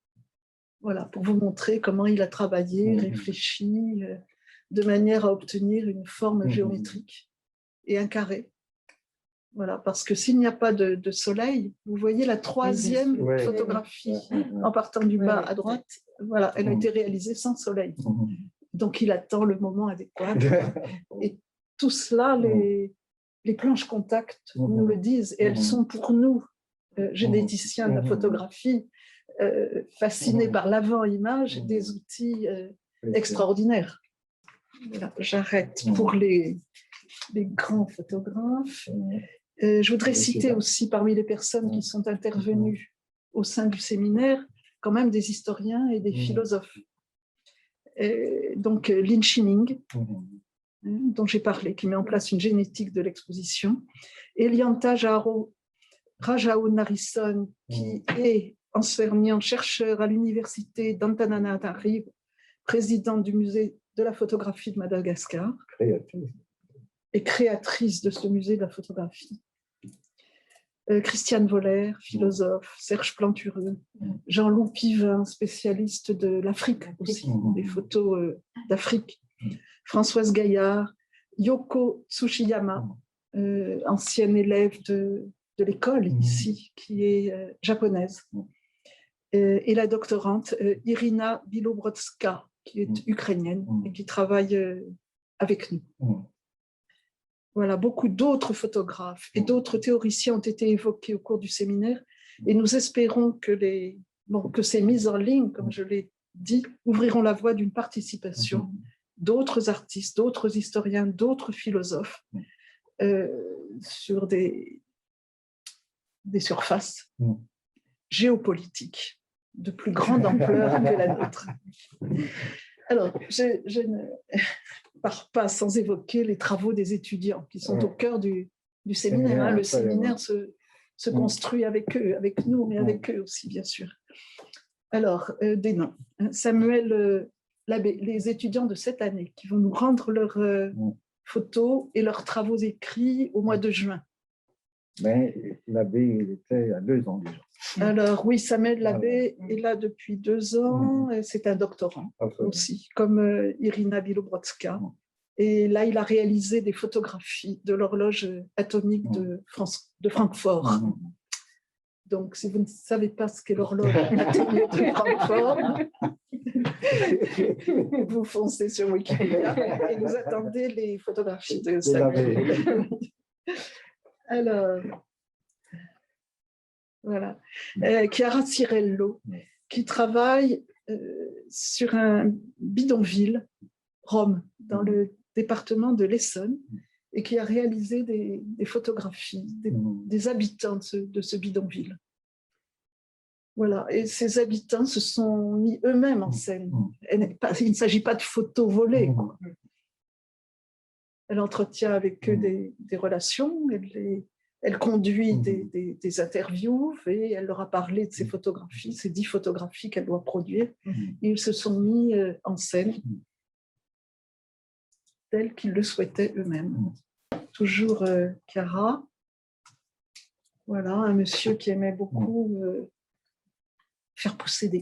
Voilà, pour vous montrer comment il a travaillé, réfléchi, de manière à obtenir une forme géométrique et un carré. Voilà, parce que s'il n'y a pas de soleil, vous voyez la troisième photographie en partant du bas à droite, voilà, elle a été réalisée sans soleil. Donc il attend le moment adéquat. Et tout cela, les planches contact nous le disent, et elles sont pour nous, généticiens de la photographie, fascinés par l'avant-image, des outils extraordinaires. Voilà, j'arrête pour les grands photographes. Je voudrais citer aussi parmi les personnes qui sont intervenues au sein du séminaire, quand même des historiens et des philosophes. Donc Lin Chining, dont j'ai parlé, qui met en place une génétique de l'exposition, et Lianta Rajaonarisson, qui est enseignant, chercheur à l'université d'Antananarivo, présidente du musée de la photographie de Madagascar, et créatrice de ce musée de la photographie. Christiane Voller, philosophe, Serge Plantureux, Jean-Loup Pivin, spécialiste de l'Afrique aussi, des photos d'Afrique, Françoise Gaillard, Yoko Tsushiyama, ancienne élève de l'école ici, qui est japonaise, et la doctorante Irina Bilobrodska, qui est ukrainienne et qui travaille avec nous. Voilà, beaucoup d'autres photographes et d'autres théoriciens ont été évoqués au cours du séminaire, et nous espérons que ces mises en ligne, comme je l'ai dit, ouvriront la voie d'une participation d'autres artistes, d'autres historiens, d'autres philosophes sur des surfaces géopolitiques de plus grande ampleur que la nôtre. Alors, je ne pars pas sans évoquer les travaux des étudiants qui sont au cœur du séminaire. Le séminaire se construit avec eux, avec nous, mais avec eux aussi, bien sûr. Alors, des noms. Samuel Labbé, les étudiants de cette année qui vont nous rendre leurs photos et leurs travaux écrits au mois de juin. Mais l'abbé, il était à 2 ans déjà. Alors oui, Samuel Labbé est là depuis 2 ans, et c'est un doctorant aussi, comme Irina Bilobrodska. Et là, il a réalisé des photographies de l'horloge atomique de Francfort. Donc, si vous ne savez pas ce qu'est l'horloge atomique de Francfort, vous foncez sur Wikipédia et vous attendez les photographies de Samuel. Alors, voilà. Chiara Cirello, qui travaille sur un bidonville, Rome, dans le département de l'Essonne, et qui a réalisé des photographies des habitants de ce bidonville. Voilà, et ces habitants se sont mis eux-mêmes en scène. Il ne s'agit pas de photos volées, quoi. Elle entretient avec eux des relations, elle conduit des interviews et elle leur a parlé de ces photographies, ces 10 photographies qu'elle doit produire. Et ils se sont mis en scène tels qu'ils le souhaitaient eux-mêmes. Toujours Chiara. Voilà, un monsieur qui aimait beaucoup faire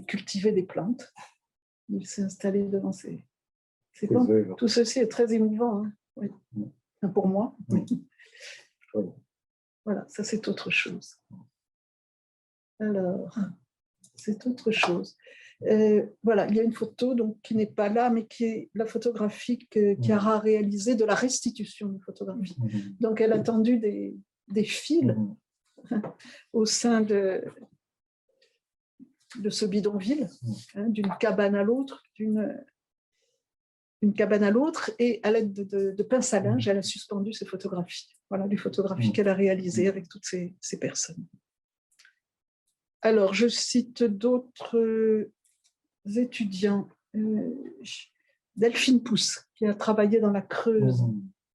cultiver des plantes. Il s'est installé devant ses plantes. Tout ceci est très émouvant, hein. Oui. Pour moi. Oui. Voilà, ça c'est autre chose. Alors, c'est autre chose. Voilà, il y a une photo donc, qui n'est pas là, mais qui est la photographie que Chiara a réalisée de la restitution de photographie. Donc, elle a tendu des fils au sein de ce bidonville, hein, d'une cabane à l'autre, une cabane à l'autre, et à l'aide de pince à linge, elle a suspendu ces photographies. Voilà les photographies qu'elle a réalisées avec toutes ces personnes. Alors, je cite d'autres étudiants. Delphine Pousse, qui a travaillé dans la Creuse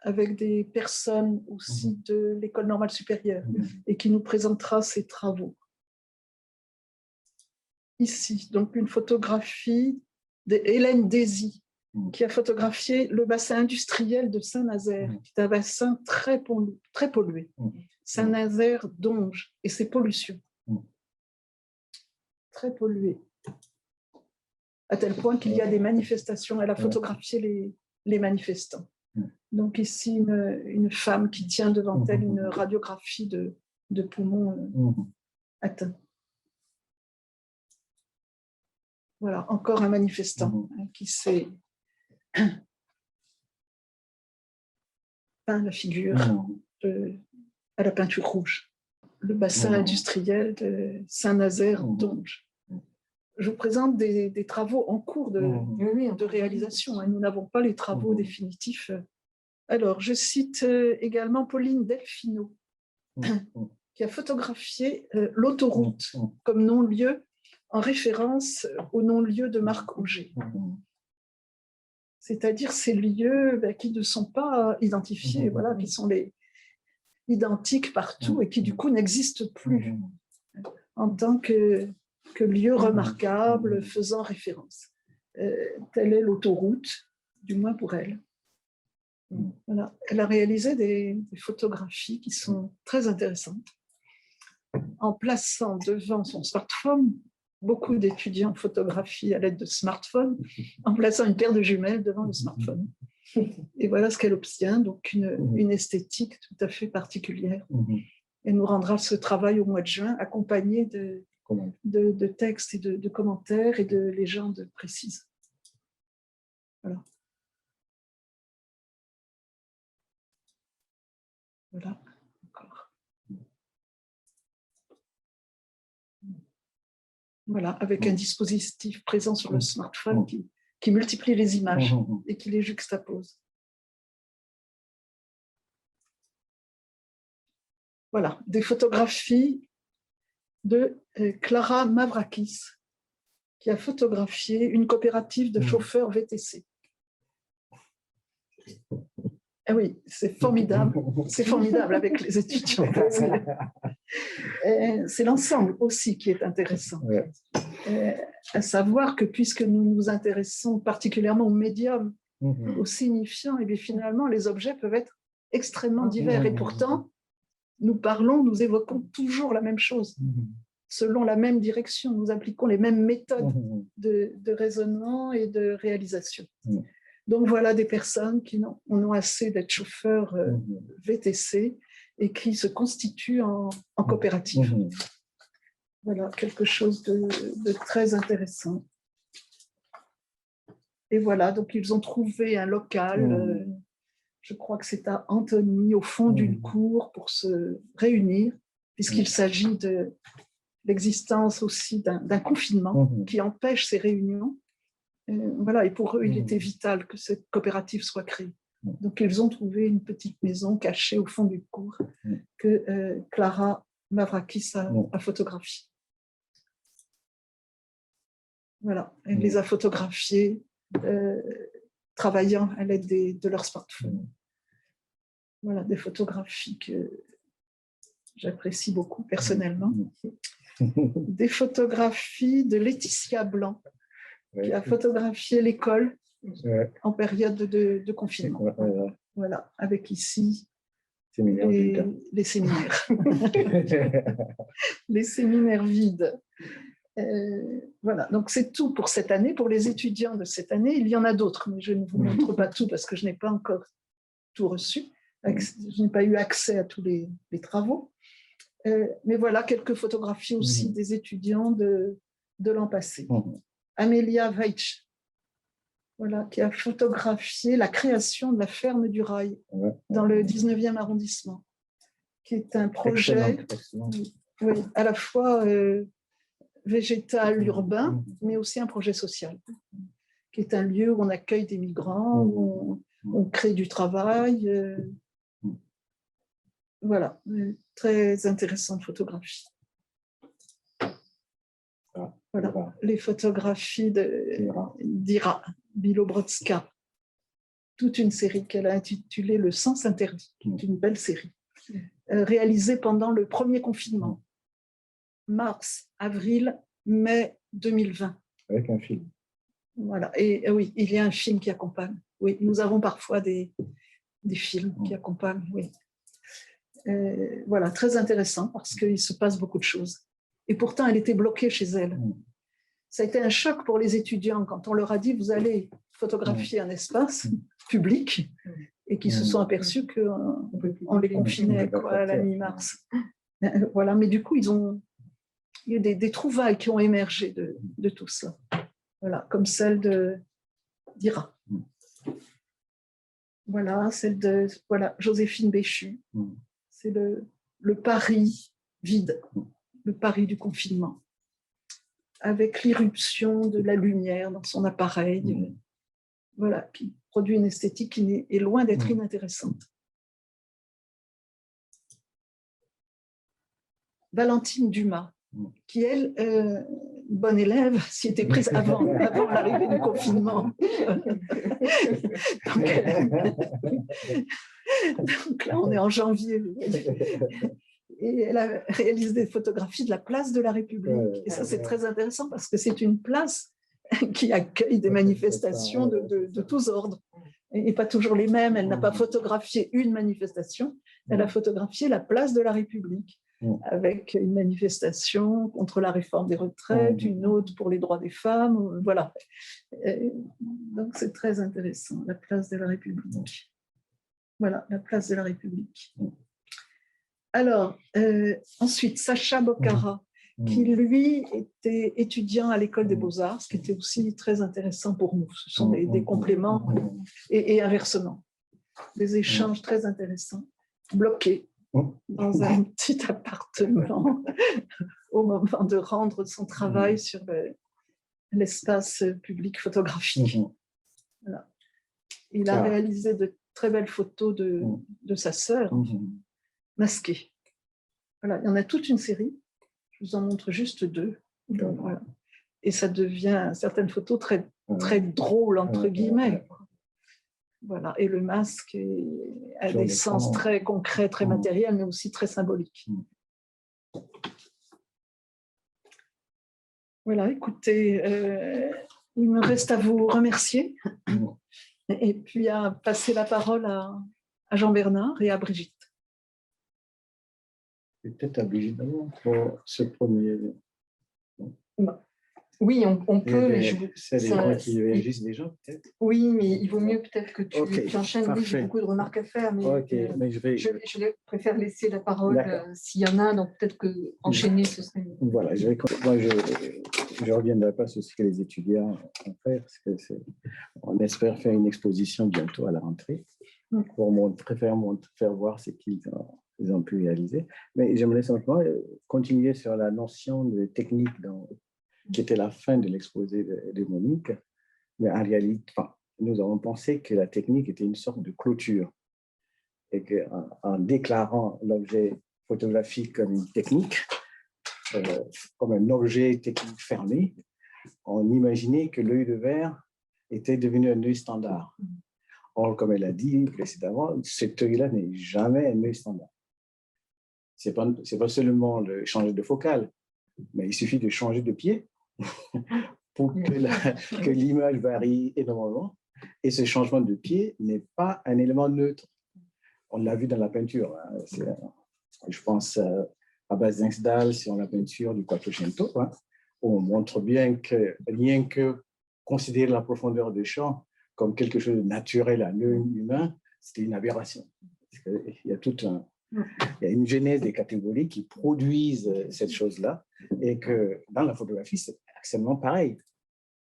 avec des personnes aussi de l'École normale supérieure et qui nous présentera ses travaux. Ici, donc une photographie d'Hélène Désy, qui a photographié le bassin industriel de Saint-Nazaire, qui est un bassin très pollué. Saint-Nazaire-Donge et ses pollutions. Très pollué. À tel point qu'il y a des manifestations. Elle a photographié les manifestants. Donc ici, une femme qui tient devant elle une radiographie de poumons atteints. Voilà, encore un manifestant qui s'est peint la figure à la peinture rouge. Le bassin industriel de Saint-Nazaire-Donge. Je vous présente des travaux en cours de réalisation. Nous n'avons pas les travaux définitifs. Alors, je cite également Pauline Delfino, qui a photographié l'autoroute comme non-lieu en référence au non-lieu de Marc Auger. C'est-à-dire ces lieux qui ne sont pas identifiés, voilà, qui sont identiques partout et qui du coup n'existent plus en tant que lieu remarquable faisant référence. Telle est l'autoroute, du moins pour elle. Voilà. Elle a réalisé des photographies qui sont très intéressantes en plaçant devant son smartphone, beaucoup d'étudiants photographient à l'aide de smartphones, en plaçant une paire de jumelles devant le smartphone. Et voilà ce qu'elle obtient, donc une esthétique tout à fait particulière. Elle nous rendra ce travail au mois de juin, accompagné de textes et de commentaires et de légendes précises. Voilà. Voilà, encore. Voilà, avec un dispositif présent sur le smartphone qui multiplie les images et qui les juxtapose. Voilà, des photographies de Clara Mavrakis, qui a photographié une coopérative de chauffeurs VTC. Ah oui, c'est formidable avec les étudiants. C'est l'ensemble aussi qui est intéressant. À savoir que puisque nous nous intéressons particulièrement aux médiums, aux signifiants, et bien finalement les objets peuvent être extrêmement divers. Et pourtant, nous parlons, nous évoquons toujours la même chose, selon la même direction. Nous appliquons les mêmes méthodes de raisonnement et de réalisation. Donc voilà des personnes qui en ont assez d'être chauffeurs VTC et qui se constituent en coopérative. Voilà, quelque chose de très intéressant. Et voilà, donc ils ont trouvé un local, je crois que c'est à Antony, au fond d'une cour, pour se réunir, puisqu'il s'agit de l'existence aussi d'un confinement qui empêche ces réunions. Voilà, et pour eux, il était vital que cette coopérative soit créée. Donc, ils ont trouvé une petite maison cachée au fond du cours que Clara Mavrakis a photographiée. Voilà, elle les a photographiés travaillant à l'aide de leur smartphone. Voilà, des photographies que j'apprécie beaucoup personnellement. Des photographies de Laetitia Blanc, qui a photographié l'école en période de confinement. Voilà, avec ici les séminaires. Les séminaires vides. Voilà, donc c'est tout pour cette année. Pour les étudiants de cette année, il y en a d'autres, mais je ne vous montre pas tout parce que je n'ai pas encore tout reçu. Je n'ai pas eu accès à tous les travaux. Mais voilà, quelques photographies aussi des étudiants de l'an passé. Amelia Weitsch, voilà, qui a photographié la création de la ferme du Rail dans le 19e arrondissement, qui est un projet oui, à la fois végétal, urbain, mais aussi un projet social, qui est un lieu où on accueille des migrants, où on crée du travail. Voilà, très intéressante photographie. Voilà, les photographies d'Ira Bilobrodska. Toute une série qu'elle a intitulée Le sens interdit, qui est une belle série, réalisée pendant le premier confinement. Mars, avril, mai 2020. Avec un film. Voilà, et oui, il y a un film qui accompagne. Oui, nous avons parfois des films qui accompagnent, oui. Voilà, très intéressant parce qu'il se passe beaucoup de choses. Et pourtant, elle était bloquée chez elle. Ça a été un choc pour les étudiants quand on leur a dit « vous allez photographier un espace public » et qui se sont aperçus qu'on les confinait à la mi-mars. Voilà, mais du coup, il y a des trouvailles qui ont émergé de tout ça. Voilà, comme celle d'Ira. Voilà, celle de Joséphine Béchu. C'est le Paris vide, le Paris du confinement, avec l'irruption de la lumière dans son appareil, voilà, qui produit une esthétique qui est loin d'être inintéressante. Valentine Dumas, qui, elle, bonne élève, s'y était prise avant l'arrivée du confinement. Donc là, on est en janvier. Et elle a réalisé des photographies de la place de la République. Et ça, c'est très intéressant parce que c'est une place qui accueille des manifestations de tous ordres. Et pas toujours les mêmes. Elle n'a pas photographié une manifestation, elle a photographié la place de la République, avec une manifestation contre la réforme des retraites, une autre pour les droits des femmes. Voilà. Donc, c'est très intéressant, la place de la République. Voilà, la place de la République. Alors, ensuite, Sacha Bocara, qui, lui, était étudiant à l'École des Beaux-Arts, ce qui était aussi très intéressant pour nous. Ce sont des compléments et inversement. Des échanges très intéressants, bloqués dans un petit appartement au moment de rendre son travail sur l'espace public photographique. Voilà. Il a réalisé de très belles photos de sa sœur, masquée. Voilà, il y en a toute une série. Je vous en montre juste deux. Voilà. Et ça devient certaines photos très, très drôles, entre guillemets. Voilà. Et le masque a des sens très concrets, très matériels, mais aussi très symboliques. Voilà, écoutez, il me reste à vous remercier et puis à passer la parole à Jean-Bernard et à Brigitte. Peut-être obligé d'abord pour ce premier. Oui, on peut. C'est des gens qui réagissent déjà, peut-être. Oui, mais il vaut mieux peut-être que tu enchaînes. Oui, j'ai Parfait. beaucoup de remarques à faire, mais, Mais je préfère laisser la parole s'il y en a, donc peut-être que enchaîner, ce serait mieux. Voilà, moi, je ne reviendrai pas sur ce que les étudiants ont fait, parce que on espère faire une exposition bientôt à la rentrée pour faire voir ce qu'ils ont pu réaliser. Mais j'aimerais simplement continuer sur la notion de technique qui était la fin de l'exposé de Monique. Mais en réalité, nous avons pensé que la technique était une sorte de clôture et qu'en déclarant l'objet photographique comme une technique, comme un objet technique fermé, on imaginait que l'œil de verre était devenu un œil standard. Or, comme elle a dit précédemment, cet œil-là n'est jamais un œil standard. Ce n'est pas seulement le changer de focale, mais il suffit de changer de pied pour que l'image varie énormément. Et ce changement de pied n'est pas un élément neutre. On l'a vu dans la peinture. Je pense à Bazinsdal sur la peinture du Quattrocento, où on montre bien que rien que considérer la profondeur des champs comme quelque chose de naturel à l'œil humain, c'était une aberration. Il y a une genèse des catégories qui produisent cette chose-là, et que dans la photographie, c'est extrêmement pareil.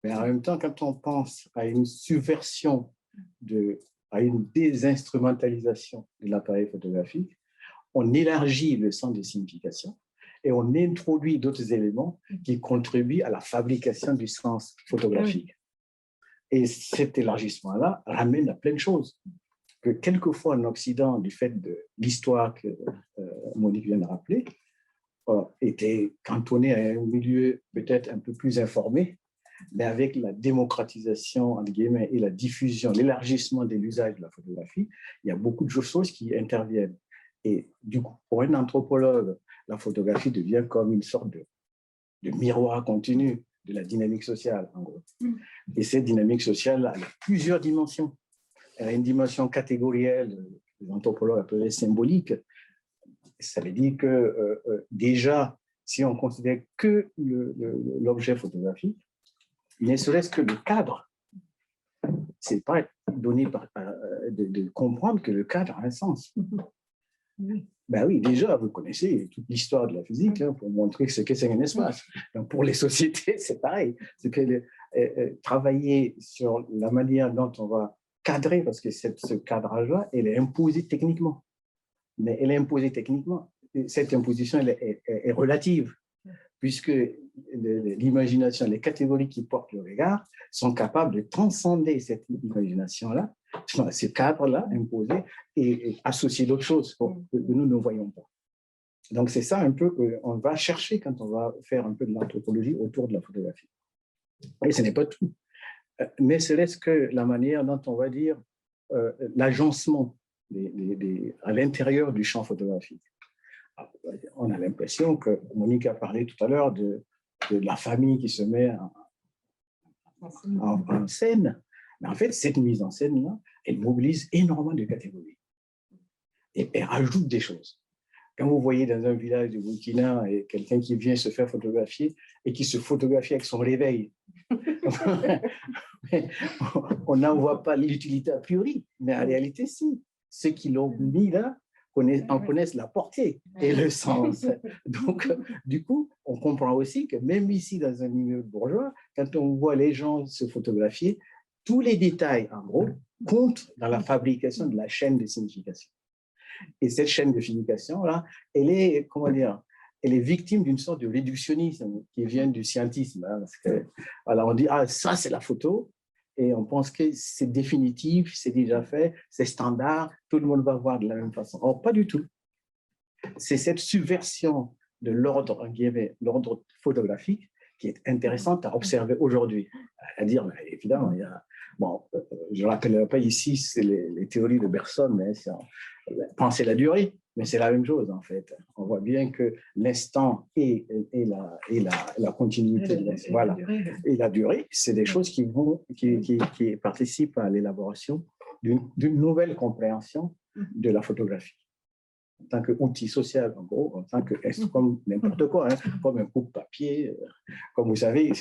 Mais en même temps, quand on pense à une subversion, à une désinstrumentalisation de l'appareil photographique, on élargit le champ de signification et on introduit d'autres éléments qui contribuent à la fabrication du sens photographique. Et cet élargissement-là ramène à plein de choses. Que quelquefois en Occident, du fait de l'histoire que Monique vient de rappeler, était cantonné à un milieu peut-être un peu plus informé, mais avec la démocratisation, entre guillemets, et la diffusion, l'élargissement de l'usage de la photographie, il y a beaucoup de choses qui interviennent. Et du coup, pour un anthropologue, la photographie devient comme une sorte de miroir continu de la dynamique sociale, en gros. Et cette dynamique sociale a plusieurs dimensions. Elle a une dimension catégorielle, les anthropologues appellent symbolique. Ça veut dire que déjà, si on considère que l'objet photographique, ne serait-ce que le cadre, c'est pas donné de comprendre que le cadre a un sens. Ben oui, déjà, vous connaissez toute l'histoire de la physique pour montrer ce que c'est un espace. Donc, pour les sociétés, c'est pareil. C'est que travailler sur la manière dont on va cadrer, parce que ce cadrage-là, elle est imposée techniquement. Mais elle est imposée techniquement. Cette imposition, elle est relative, puisque l'imagination, les catégories qui portent le regard sont capables de transcender cette imagination-là, ce cadre-là imposé, et associer d'autres choses que nous ne voyons pas. Donc, c'est ça un peu qu'on va chercher quand on va faire un peu de l'anthropologie autour de la photographie. Et ce n'est pas tout. Mais serait-ce que la manière dont on va dire l'agencement à l'intérieur du champ photographique. On a l'impression que Monique a parlé tout à l'heure de la famille qui se met en scène. Mais en fait, cette mise en scène-là, elle mobilise énormément de catégories. Et elle rajoute des choses. Quand vous voyez dans un village du Burkina quelqu'un qui vient se faire photographier et qui se photographie avec son réveil, on n'en voit pas l'utilité a priori, mais en réalité, si. Ceux qui l'ont mis là en connaissent la portée et le sens. Donc, du coup, on comprend aussi que même ici, dans un milieu bourgeois, quand on voit les gens se photographier, tous les détails, en gros, comptent dans la fabrication de la chaîne de signification. Et cette chaîne de signification-là, elle est, comment dire, elle est victime d'une sorte de réductionnisme qui vient du scientisme. Parce que, voilà, on dit, ah, ça, c'est la photo. Et on pense que c'est définitif, c'est déjà fait, c'est standard, tout le monde va voir de la même façon. Or, pas du tout. C'est cette subversion de l'ordre, l'ordre photographique qui est intéressante à observer aujourd'hui. À dire, évidemment, il y a, bon, je ne rappellerai pas ici, c'est les théories de Bergson, mais penser la durée, mais c'est la même chose en fait. On voit bien que l'instant et la continuité, voilà, et la durée, c'est des choses qui participent à l'élaboration d'une nouvelle compréhension de la photographie. en tant qu'outil social, en gros, en tant que, comme n'importe quoi, hein, comme un coupe-papier. Comme vous savez,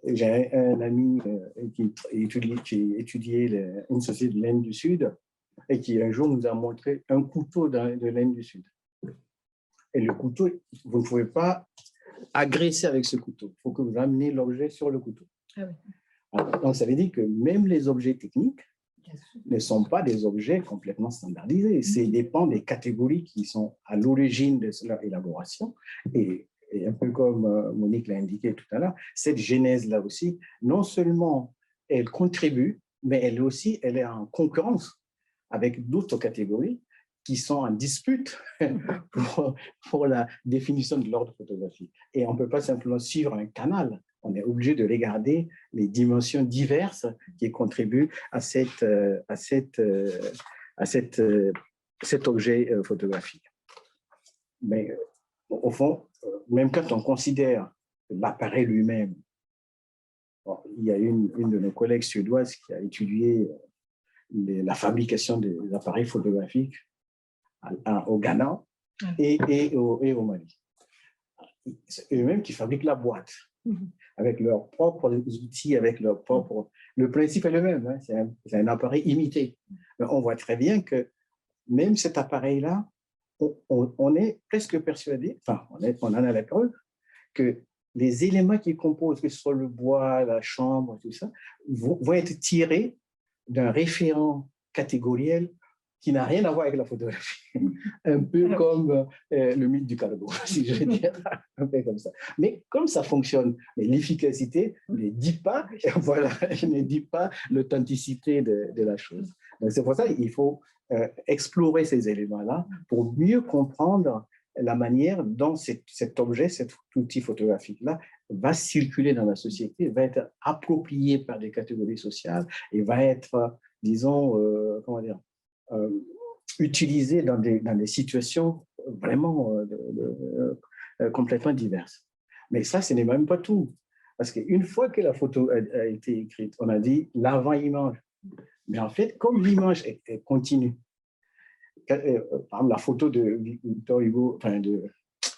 j'ai un ami qui étudiait une société de l'Inde du Sud et qui un jour nous a montré un couteau de l'Inde du Sud. Et le couteau, vous ne pouvez pas agresser avec ce couteau. Il faut que vous ameniez l'objet sur le couteau. Ah oui. Alors, donc, ça veut dire que même les objets techniques ne sont pas des objets complètement standardisés. C'est dépend des catégories qui sont à l'origine de leur élaboration. Et un peu comme Monique l'a indiqué tout à l'heure, cette genèse-là aussi, non seulement elle contribue, mais elle est en concurrence avec d'autres catégories qui sont en dispute pour la définition de l'ordre photographique. Et on ne peut pas simplement suivre un canal. On est obligé de regarder les dimensions diverses qui contribuent à cet objet photographique. Mais au fond, même quand on considère l'appareil lui-même, il y a une de nos collègues suédoises qui a étudié la fabrication des appareils photographiques au Ghana et au Mali. C'est eux-mêmes qui fabriquent la boîte avec leurs propres outils, avec leurs propres... Le principe est le même, hein, c'est un appareil imité. Mais on voit très bien que même cet appareil-là, on est presque persuadé, enfin, on en a la preuve, que les éléments qui composent, que ce soit le bois, la chambre, tout ça, vont être tirés d'un référent catégoriel qui n'a rien à voir avec la photographie. Un peu comme le mythe du cargo, si je veux dire, un peu comme ça. Mais comme ça fonctionne, l'efficacité ne dit pas, voilà, ne dit pas l'authenticité de la chose. Donc c'est pour ça qu'il faut explorer ces éléments-là pour mieux comprendre la manière dont cet objet, cet outil photographique-là, va circuler dans la société, va être approprié par des catégories sociales et va être, disons, comment dire, utilisé dans des situations vraiment complètement diverses. Mais ça, ce n'est même pas tout. Parce qu'une fois que la photo a été écrite, on a dit l'avant-image. Mais en fait, comme l'image est continue, par exemple, la photo de Victor Hugo, enfin de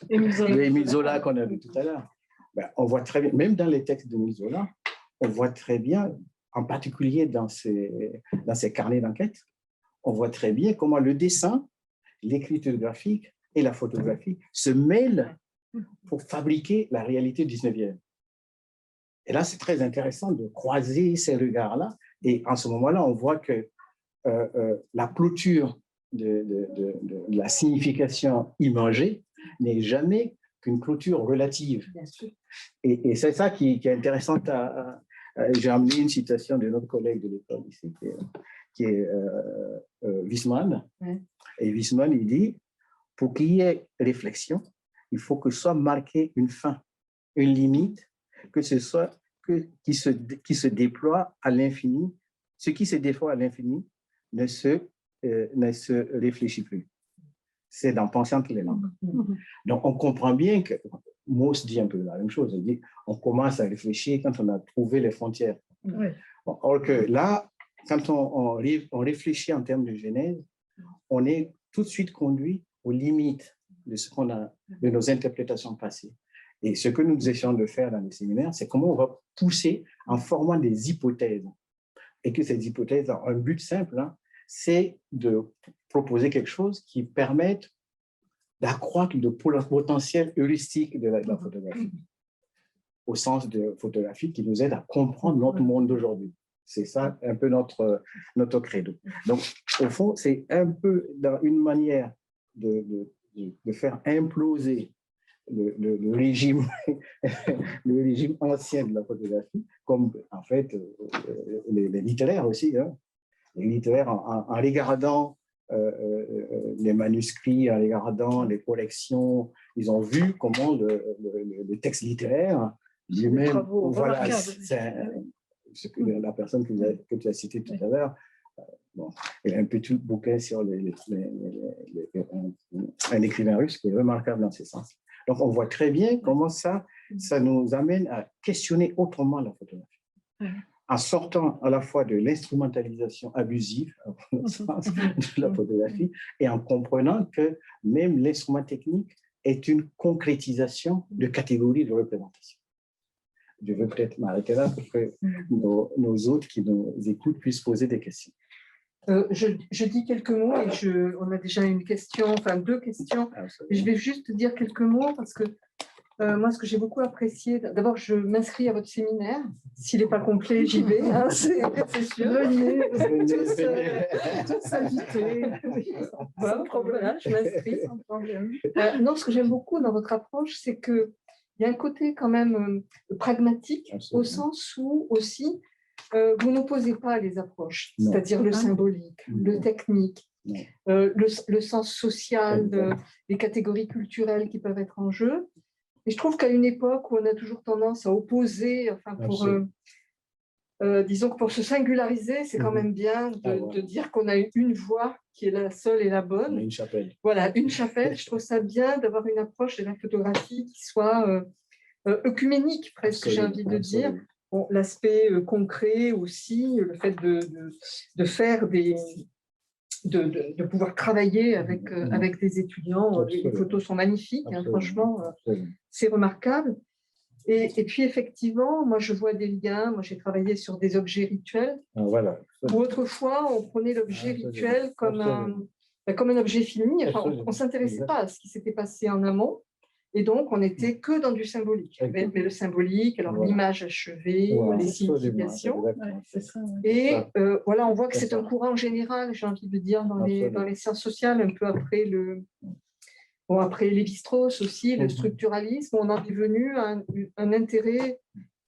Émile Zola qu'on a vu tout à l'heure, ben, on voit très bien, même dans les textes d'Émile Zola, on voit très bien, en particulier dans ses carnets d'enquête, on voit très bien comment le dessin, l'écriture graphique et la photographie se mêlent pour fabriquer la réalité 19e. Et là, c'est très intéressant de croiser ces regards-là. Et en ce moment-là, on voit que la clôture de la signification imagée n'est jamais qu'une clôture relative. Et c'est ça qui est intéressant. J'ai amené une citation de notre collègue de l'école ici, qui est Wiesmann. Et Wiesmann, il dit, pour qu'il y ait réflexion, il faut que soit marquée une fin, une limite, que ce soit qui se déploie à l'infini. Ce qui se déploie à l'infini ne se réfléchit plus. C'est dans Pensée entre les langues. Donc, on comprend bien que Mauss dit un peu la même chose. Il dit, on commence à réfléchir quand on a trouvé les frontières. Or que là, quand on réfléchit en termes de genèse, on est tout de suite conduit aux limites de nos interprétations passées. Et ce que nous essayons de faire dans les séminaires, c'est comment on va pousser en formant des hypothèses. Et que ces hypothèses ont un but simple, hein, c'est de proposer quelque chose qui permette d'accroître le potentiel heuristique de la photographie, au sens de photographie qui nous aide à comprendre notre monde d'aujourd'hui. C'est ça un peu notre credo. Donc, au fond, c'est un peu dans une manière de faire imploser le régime ancien de la photographie, comme en fait les littéraires aussi. Hein. Les littéraires, en regardant les manuscrits, en regardant les collections, ils ont vu comment le texte littéraire lui-même, voilà, la personne que tu as citée tout à l'heure, bon, il y a un petit bouquin sur un écrivain russe qui est remarquable dans ce sens. Donc, on voit très bien comment ça nous amène à questionner autrement la photographie. en sortant à la fois de l'instrumentalisation abusive de la photographie et en comprenant que même l'instrument technique est une concrétisation de catégories de représentation. Je vais peut-être m'arrêter là pour que nos hôtes qui nous écoutent puissent poser des questions. Je dis quelques mots et on a déjà une question, enfin 2 questions. Et je vais juste dire quelques mots parce que moi, ce que j'ai beaucoup apprécié, d'abord, je m'inscris à votre séminaire. S'il n'est pas complet, j'y vais, hein, c'est sûr. Venez, vous êtes tous invités. Sans problème, je m'inscris. Sans problème. Non, ce que j'aime beaucoup dans votre approche, c'est qu'il y a un côté quand même pragmatique, Absolument. au sens où aussi, vous n'opposez pas les approches, Non. c'est-à-dire le symbolique, le technique, le sens social, les catégories culturelles qui peuvent être en jeu. Et je trouve qu'à une époque où on a toujours tendance à opposer, enfin disons que pour se singulariser, c'est quand même bien de dire qu'on a une voie qui est la seule et la bonne. Une chapelle. Voilà, une chapelle. Je trouve ça bien d'avoir une approche de la photographie qui soit œcuménique, presque, j'ai envie de dire. Bon, l'aspect concret aussi, le fait de faire de pouvoir travailler avec des étudiants. Les photos sont magnifiques, hein, franchement, c'est remarquable. Et puis, effectivement, moi, je vois des liens. Moi, j'ai travaillé sur des objets rituels. Voilà. Où autrefois, on prenait l'objet rituel comme un objet fini. Enfin, on ne s'intéressait pas à ce qui s'était passé en amont. Et donc, on n'était que dans du symbolique. Mais le symbolique, alors l'image achevée, les significations. Et voilà, on voit que c'est un courant général, j'ai envie de dire, dans les sciences sociales, un peu après après Lévi-Strauss aussi, le structuralisme. On en est venu à un intérêt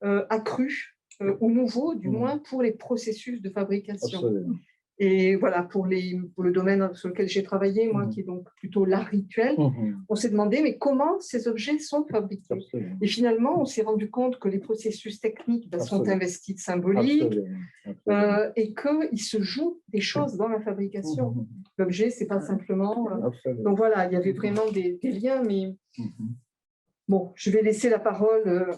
accru, ou nouveau, du moins, pour les processus de fabrication. Absolument. Et voilà, pour le domaine sur lequel j'ai travaillé, moi, qui est donc plutôt l'art rituel, on s'est demandé, mais comment ces objets sont fabriqués? Absolument. Et finalement, on s'est rendu compte que les processus techniques sont investis de symbolique et qu'il se joue des choses dans la fabrication. L'objet, ce n'est pas simplement… donc voilà, il y avait vraiment des liens, mais bon, je vais laisser la parole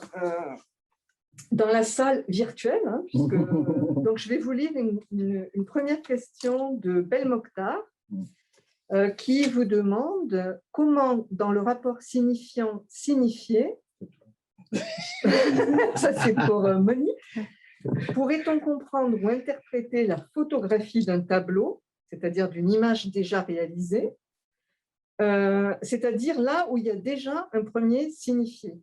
dans la salle virtuelle, hein, donc je vais vous lire une première question de Belmokhtar qui vous demande comment, dans le rapport signifiant-signifié, ça c'est pour Monique, pourrait-on comprendre ou interpréter la photographie d'un tableau, c'est-à-dire d'une image déjà réalisée, c'est-à-dire là où il y a déjà un premier signifié.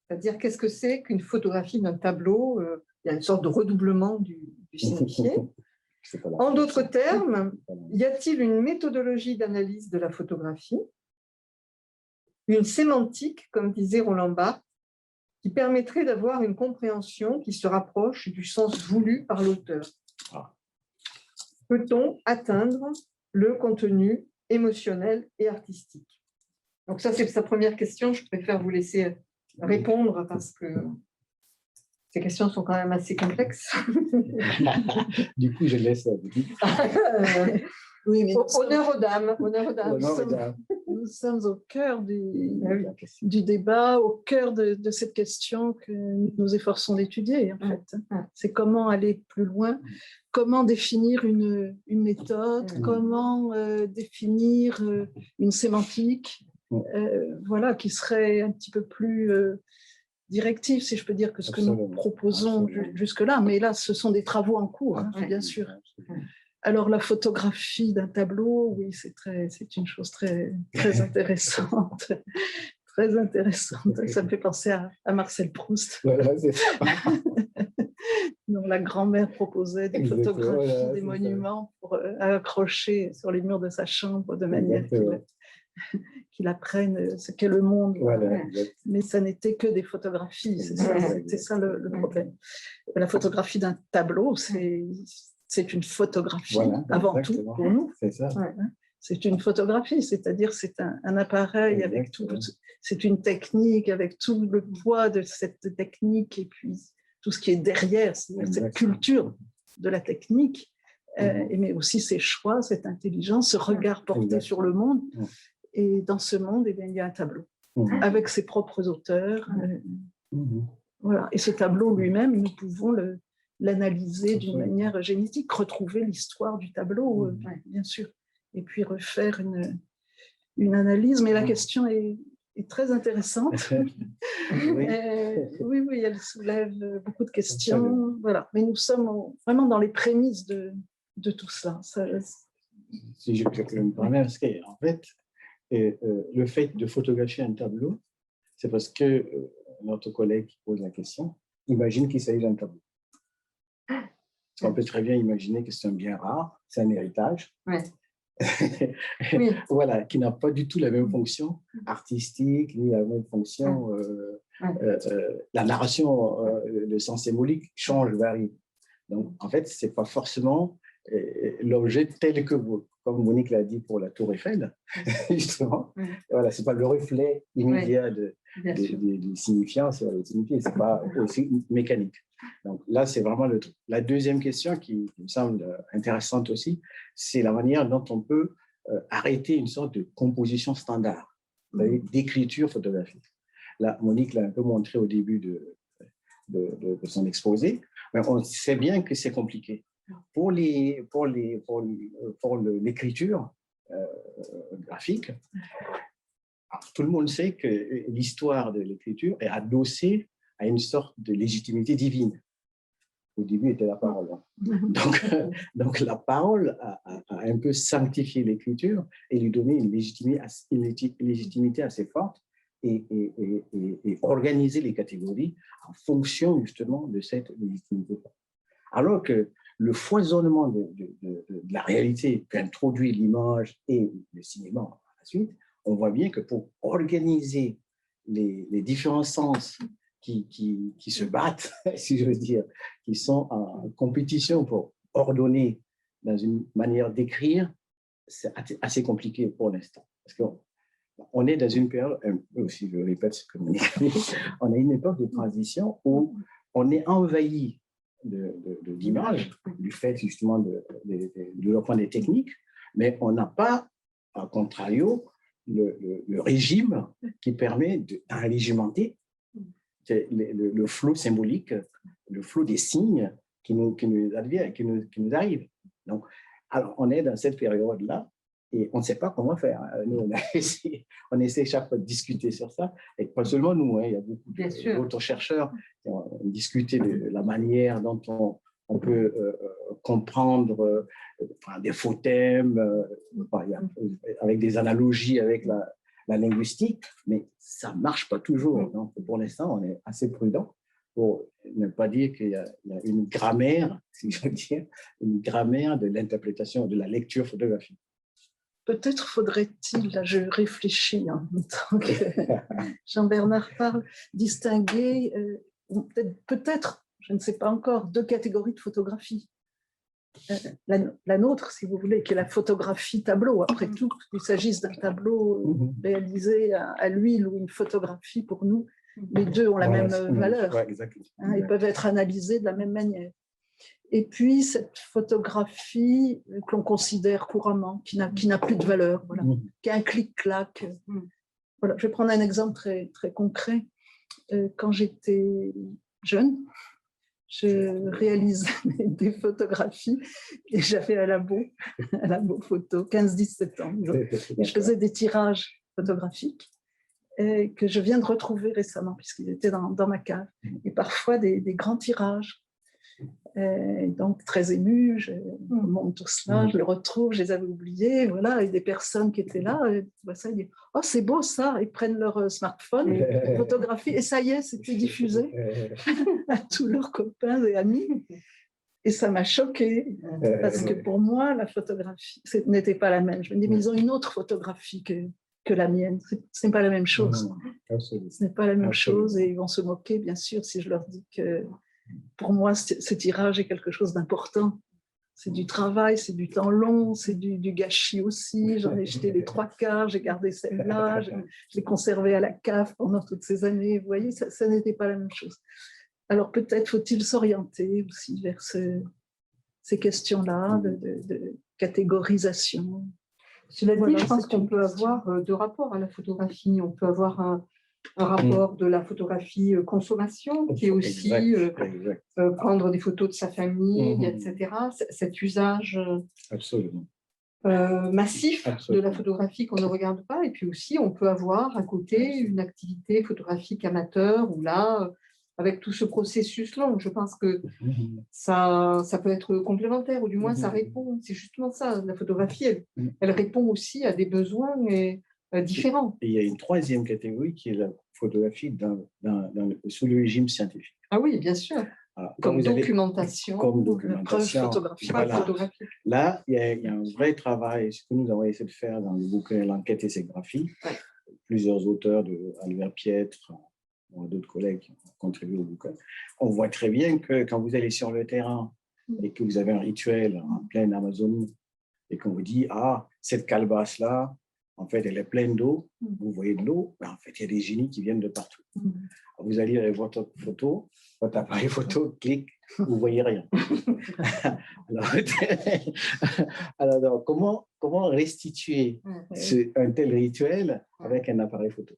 C'est-à-dire, qu'est-ce que c'est qu'une photographie d'un tableau? Il y a une sorte de redoublement du signifié. En d'autres termes, y a-t-il une méthodologie d'analyse de la photographie, une sémantique, comme disait Roland Barthes, qui permettrait d'avoir une compréhension qui se rapproche du sens voulu par l'auteur? Peut-on atteindre le contenu émotionnel et artistique? Donc ça, c'est sa première question. Je préfère vous laisser répondre parce que ces questions sont quand même assez complexes. Du coup, je laisse ça. Oui, mais honneur aux dames. Nous sommes au cœur du débat, au cœur de cette question que nous nous efforçons d'étudier, en fait. C'est comment aller plus loin, comment définir une méthode, comment définir une sémantique, voilà, qui serait un petit peu plus directive, si je peux dire, que ce que nous proposons jusque-là. Mais là, ce sont des travaux en cours, hein, bien sûr. Alors, la photographie d'un tableau, oui, c'est une chose très, très intéressante. Très intéressante. Ça me fait penser à Marcel Proust. Voilà, c'est ça. dont la grand-mère proposait des photographies des monuments pour accrocher sur les murs de sa chambre de manière qu'il apprenne ce qu'est le monde. Voilà, mais ça n'était que des photographies, c'était ça le problème. La photographie d'un tableau, c'est une photographie avant tout pour nous. C'est ça. C'est une photographie, c'est-à-dire c'est un appareil avec tout, c'est une technique avec tout le poids de cette technique et puis tout ce qui est derrière, cette culture de la technique, mais aussi ses choix, cette intelligence, ce regard porté sur le monde. Et dans ce monde, il y a un tableau avec ses propres auteurs. Voilà. Et ce tableau lui-même, nous pouvons l'analyser d'une manière génétique, retrouver l'histoire du tableau, bien sûr, et puis refaire une analyse. Mais la question est très intéressante. Oui. Oui, elle soulève beaucoup de questions. Voilà. Mais nous sommes vraiment dans les prémices de tout cela. Si je peux me permettre, parce qu'en fait, le fait de photographier un tableau, c'est parce que notre collègue qui pose la question imagine qu'il s'agit d'un tableau. Parce qu'on peut très bien imaginer que c'est un bien rare, c'est un héritage. Ouais. Oui. Voilà, qui n'a pas du tout la même fonction artistique, ni la même fonction. La narration, le sens symbolique change, varie. Donc, en fait, ce n'est pas forcément l'objet tel que vous, comme Monique l'a dit pour la Tour Eiffel, justement. Voilà, ce n'est pas le reflet immédiat du signifiant sur le signifié, ce n'est pas aussi mécanique. Donc là, c'est vraiment le truc. La deuxième question qui me semble intéressante aussi, c'est la manière dont on peut arrêter une sorte de composition standard, d'écriture photographique. Là, Monique l'a un peu montré au début de son exposé, mais on sait bien que c'est compliqué. Pour l'écriture graphique, tout le monde sait que l'histoire de l'écriture est adossée à une sorte de légitimité divine. Au début, était la parole. Donc la parole a un peu sanctifié l'écriture et lui donné une légitimité assez forte et organiser les catégories en fonction justement de cette légitimité. Alors que le foisonnement de la réalité qu'introduit l'image et le cinéma par la suite, on voit bien que pour organiser les différents sens qui se battent, si je veux dire, qui sont en compétition pour ordonner dans une manière d'écrire, c'est assez compliqué pour l'instant. Parce qu'on est dans une période, si je répète ce que Monique a dit, on a une époque de transition où on est envahi d'images, du fait justement de développement des techniques, mais on n'a pas, à contrario, le régime qui permet d'enrégimenter le flot symbolique, le flot des signes qui nous arrivent. Donc, alors, on est dans cette période-là et on ne sait pas comment faire. Nous, on essaie chaque fois de discuter sur ça, et pas seulement nous, il y a beaucoup d'autres chercheurs qui ont discuté de la manière dont on peut comprendre des faux thèmes, avec des analogies avec la linguistique, mais ça ne marche pas toujours. Donc, pour l'instant, on est assez prudent pour ne pas dire qu'il y a une grammaire, si je veux dire, une grammaire de l'interprétation, de la lecture photographique. Peut-être faudrait-il, là je réfléchis en même temps que Jean-Bernard parle, distinguer peut-être, je ne sais pas encore, deux catégories de photographie. La nôtre, si vous voulez, qui est la photographie tableau. Après tout, qu'il s'agisse d'un tableau réalisé à l'huile ou une photographie, pour nous, les deux ont la même valeur. Ils peuvent être analysés de la même manière. Et puis, cette photographie que l'on considère couramment, qui n'a plus de valeur, voilà, qui a un clic-clac. Voilà. Je vais prendre un exemple très, très concret. Quand j'étais jeune, je réalisais des photographies et j'avais un labo photo, 15-17 ans. Et je faisais des tirages photographiques que je viens de retrouver récemment, puisqu'ils étaient dans ma cave. Et parfois des grands tirages. Donc très émue, je monte tout cela, je le retrouve, je les avais oubliés, voilà, et des personnes qui étaient là, ça, ils disent « Oh, c'est beau ça !» Ils prennent leur smartphone, photographient, et ça y est, c'était diffusé à tous leurs copains et amis. Et ça m'a choquée, parce que pour moi, la photographie n'était pas la même. Je me dis, mais ils ont une autre photographie que la mienne. Ce n'est pas la même chose. Ce n'est pas la même chose, et ils vont se moquer, bien sûr, si je leur dis que pour moi, ce tirage est quelque chose d'important. C'est du travail, c'est du temps long, c'est du gâchis aussi. J'en ai jeté les 3/4, j'ai gardé celle-là, je l'ai conservée à la cave pendant toutes ces années. Vous voyez, ça n'était pas la même chose. Alors peut-être faut-il s'orienter aussi vers ces questions-là de catégorisation. Cela dit, je pense qu'on peut avoir deux rapports à la photographie. On peut avoir un rapport de la photographie consommation, qui est aussi exact. prendre des photos de sa famille, etc. Cet usage Absolument. Massif de Absolument. la photographie qu'on ne regarde pas. Et puis aussi, on peut avoir à côté une activité photographique amateur où là, avec tout ce processus long, je pense que ça peut être complémentaire, ou du moins ça répond. C'est justement ça, la photographie, elle répond aussi à des besoins différents. Et il y a une troisième catégorie qui est la photographie sous le régime scientifique. Ah oui, bien sûr. Alors, Comme documentation. Comme documentation. Photographique. Voilà. Là, il y a un vrai travail, ce que nous avons essayé de faire dans le bouquin L'enquête et ses graphies. Ouais. Plusieurs auteurs, Albert Piètre, d'autres collègues qui ont contribué au bouquin. On voit très bien que quand vous allez sur le terrain et que vous avez un rituel en pleine Amazonie et qu'on vous dit, ah, cette calebasse-là, en fait, elle est pleine d'eau, vous voyez de l'eau, mais en fait, il y a des génies qui viennent de partout. Vous allez avec votre photo, votre appareil photo, clic, vous ne voyez rien. alors, comment restituer un tel rituel avec un appareil photo?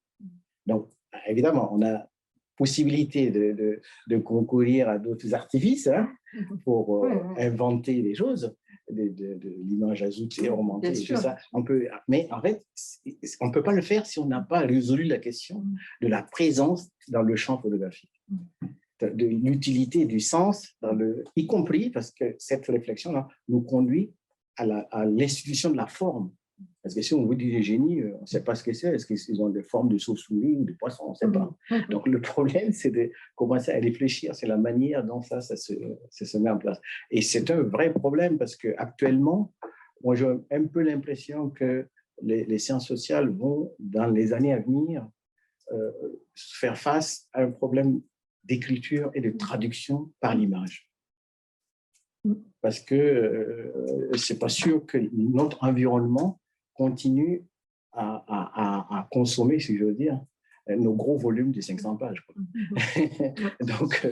Donc, évidemment, on a possibilité de concourir à d'autres artifices pour inventer des choses, de l'image ajoutée, augmentée, tout ça. Mais en fait, on ne peut pas le faire si on n'a pas résolu la question de la présence dans le champ photographique, de l'utilité du sens, y compris parce que cette réflexion-là nous conduit à l'institution de la forme. Parce que si on vous dit des génies, on ne sait pas ce que c'est. Est-ce qu'ils ont des formes de chauves-souris ou de poissons? On ne sait pas. Donc, le problème, c'est de commencer à réfléchir. C'est la manière dont ça se met en place. Et c'est un vrai problème parce qu'actuellement, moi, j'ai un peu l'impression que les sciences sociales vont, dans les années à venir, faire face à un problème d'écriture et de traduction par l'image. Parce que ce n'est pas sûr que notre environnement continue à consommer, si je veux dire, nos gros volumes de 500 pages. donc,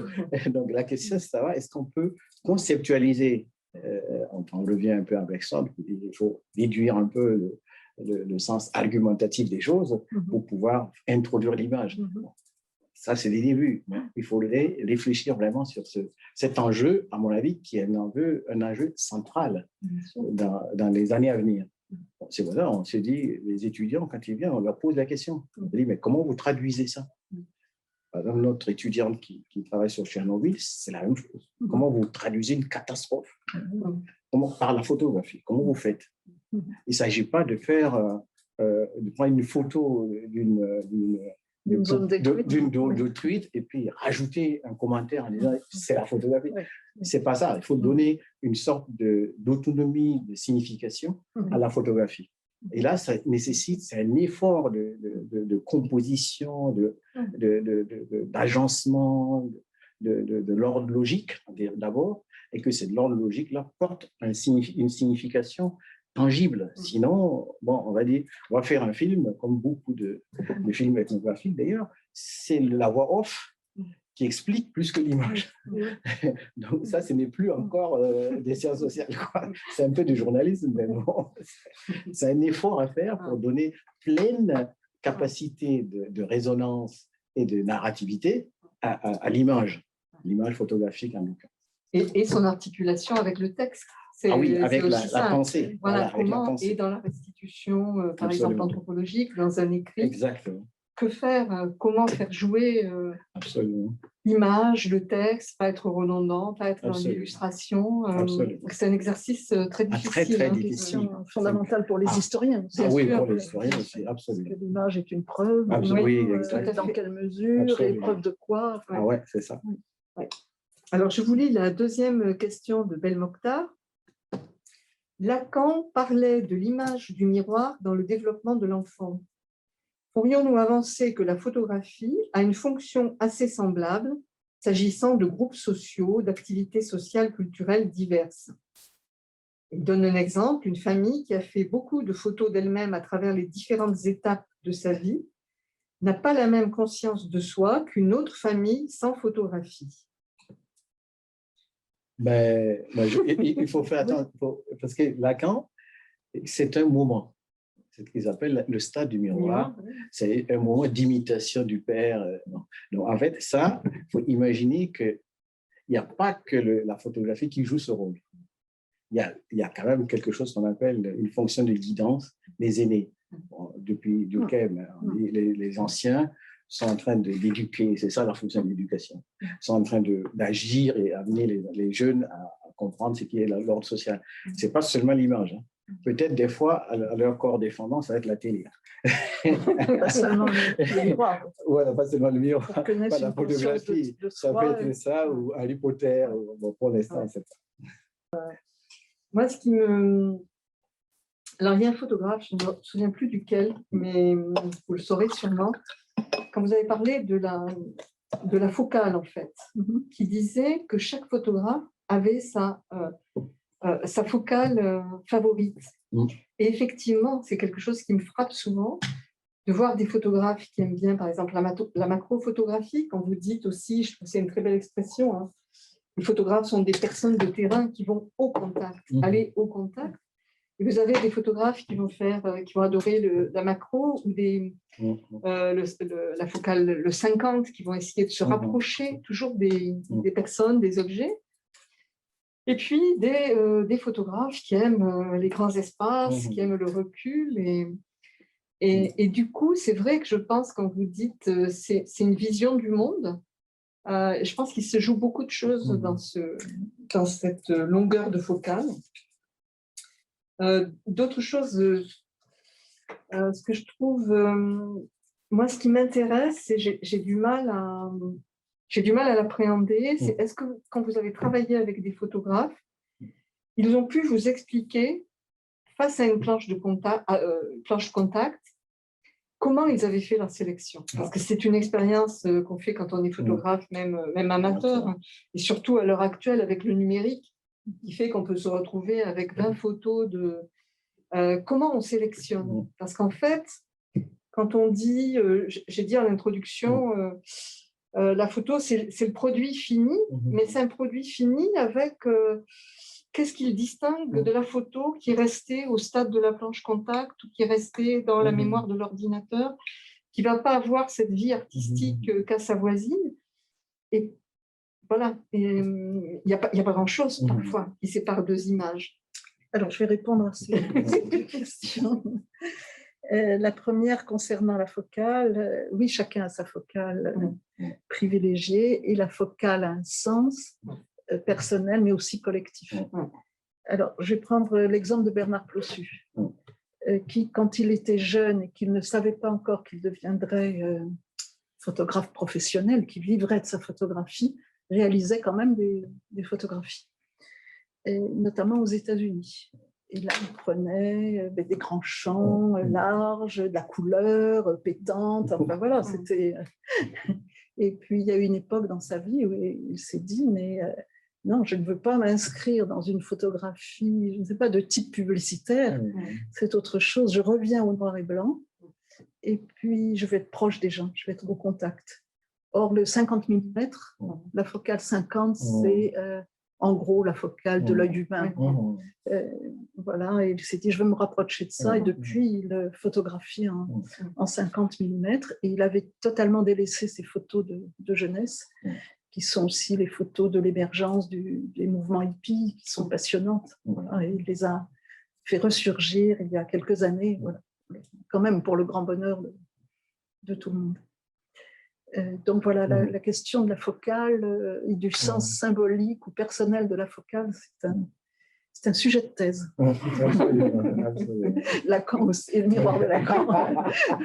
la question, c'est savoir, est-ce qu'on peut conceptualiser, on revient un peu avec ça, il faut déduire un peu le sens argumentatif des choses pour pouvoir introduire l'image. Ça, c'est des débuts. Il faudrait réfléchir vraiment sur cet enjeu, à mon avis, qui est un enjeu central dans les années à venir. C'est voilà, on s'est dit, les étudiants, quand ils viennent, on leur pose la question. On dit, mais comment vous traduisez ça? Par exemple, notre étudiante qui travaille sur Tchernobyl, c'est la même chose. Comment vous traduisez une catastrophe? Par la photographie, comment vous faites? Il ne s'agit pas de prendre une photo d'une zone détruite et puis rajouter un commentaire en disant c'est la photographie. C'est pas ça. Il faut donner une sorte d'autonomie de signification à la photographie. Et là, ça nécessite un effort de composition, d'agencement, de l'ordre logique d'abord, et que cette l'ordre logique-là porte une signification tangible. Sinon, bon, on va faire un film, comme beaucoup de films ethnographiques d'ailleurs, c'est la voix off qui explique plus que l'image. Donc ça, ce n'est plus encore des sciences sociales. C'est un peu du journalisme, mais bon, c'est un effort à faire pour donner pleine capacité de résonance et de narrativité à l'image photographique en tout cas. Et son articulation avec le texte. Avec la pensée. Voilà, comment, et dans la restitution, par exemple, anthropologique, dans un écrit. Exactement. Que faire? Comment faire jouer l'image, le texte, pas être redondant, pas être dans l'illustration. C'est un exercice très difficile. Très difficile. Fondamental pour les historiens. Oui, pour les historiens aussi, absolument. Parce que l'image est une preuve. Dans quelle mesure et preuve de quoi? Ah ouais, c'est ça. Ouais. Alors, je vous lis la deuxième question de Belmokhtar. Lacan parlait de l'image du miroir dans le développement de l'enfant. Pourrions-nous avancer que la photographie a une fonction assez semblable s'agissant de groupes sociaux, d'activités sociales, culturelles diverses? Il donne un exemple, une famille qui a fait beaucoup de photos d'elle-même à travers les différentes étapes de sa vie n'a pas la même conscience de soi qu'une autre famille sans photographie. Il faut faire attention, parce que Lacan, c'est un moment. c'est ce qu'ils appellent le stade du miroir. C'est un moment d'imitation du père. Donc, en fait, ça, il faut imaginer qu'il n'y a pas que la photographie qui joue ce rôle. Il y a quand même quelque chose qu'on appelle une fonction de guidance des aînés. Bon, depuis Durkheim, les anciens sont en train d'éduquer, c'est ça leur fonction d'éducation, sont en train d'agir et amener les jeunes à comprendre ce qui est l'ordre social. Ce n'est pas seulement l'image. Peut-être des fois, à leur corps défendant, ça va être la télé. Pas seulement le miroir. Voilà, pas seulement le miroir, pas la Une photographie. de Ça soi, peut être ça ou Harry Potter. Bon, pour l'instant, c'est pas. Moi, ce qui me... Alors, il y a un photographe, je ne me souviens plus duquel, mais vous le saurez sûrement, quand vous avez parlé de la focale, en fait, qui disait que chaque photographe avait sa focale favorite. Et effectivement, c'est quelque chose qui me frappe souvent, de voir des photographes qui aiment bien, par exemple, la macrophotographie, quand vous dites aussi, je trouve que c'est une très belle expression, hein, les photographes sont des personnes de terrain qui vont au contact, aller au contact. Et vous avez des photographes qui vont adorer la macro ou la focale, le 50, qui vont essayer de se rapprocher toujours des personnes, des objets. Et puis des photographes qui aiment les grands espaces, qui aiment le recul. Et du coup, c'est vrai que je pense, quand vous dites c'est une vision du monde, je pense qu'il se joue beaucoup de choses dans cette longueur de focale. D'autres choses, ce que je trouve, moi, ce qui m'intéresse, c'est j'ai du mal à l'appréhender, c'est est-ce que quand vous avez travaillé avec des photographes, ils ont pu vous expliquer, face à une planche de contact, comment ils avaient fait leur sélection? Parce que c'est une expérience qu'on fait quand on est photographe, même amateur, hein, et surtout à l'heure actuelle avec le numérique, qui fait qu'on peut se retrouver avec 20 photos de... comment on sélectionne? Parce qu'en fait, quand on dit, j'ai dit en introduction, la photo, c'est le produit fini, mais c'est un produit fini avec qu'est-ce qu'il distingue de la photo qui est restée au stade de la planche contact ou qui est restée dans la mémoire de l'ordinateur, qui ne va pas avoir cette vie artistique qu'a sa voisine. Et voilà, il n'y a pas grand-chose parfois qui sépare deux images. Alors, je vais répondre à ces deux questions. La première concernant la focale, oui, chacun a sa focale privilégiée et la focale a un sens personnel, mais aussi collectif. Alors, je vais prendre l'exemple de Bernard Plossu, qui, quand il était jeune et qu'il ne savait pas encore qu'il deviendrait photographe professionnel, qui vivrait de sa photographie, réalisait quand même des photographies, et notamment aux États-Unis. Et là, il prenait des grands champs larges, de la couleur pétante, enfin voilà, c'était... Et puis, il y a eu une époque dans sa vie où il s'est dit, mais non, je ne veux pas m'inscrire dans une photographie, je ne sais pas, de type publicitaire, c'est autre chose, je reviens au noir et blanc, et puis je vais être proche des gens, je vais être au contact. Or, le 50 mm, la focale 50, c'est en gros la focale de l'œil humain. Voilà, et il s'est dit, je veux me rapprocher de ça, et depuis, il photographie en 50 mm, et il avait totalement délaissé ses photos de jeunesse, qui sont aussi les photos de l'émergence des mouvements hippies, qui sont passionnantes. Voilà, et il les a fait ressurgir il y a quelques années, voilà, quand même pour le grand bonheur de tout le monde. Donc voilà, la question de la focale et du sens symbolique ou personnel de la focale, c'est un sujet de thèse. Lacan aussi, et le miroir de Lacan,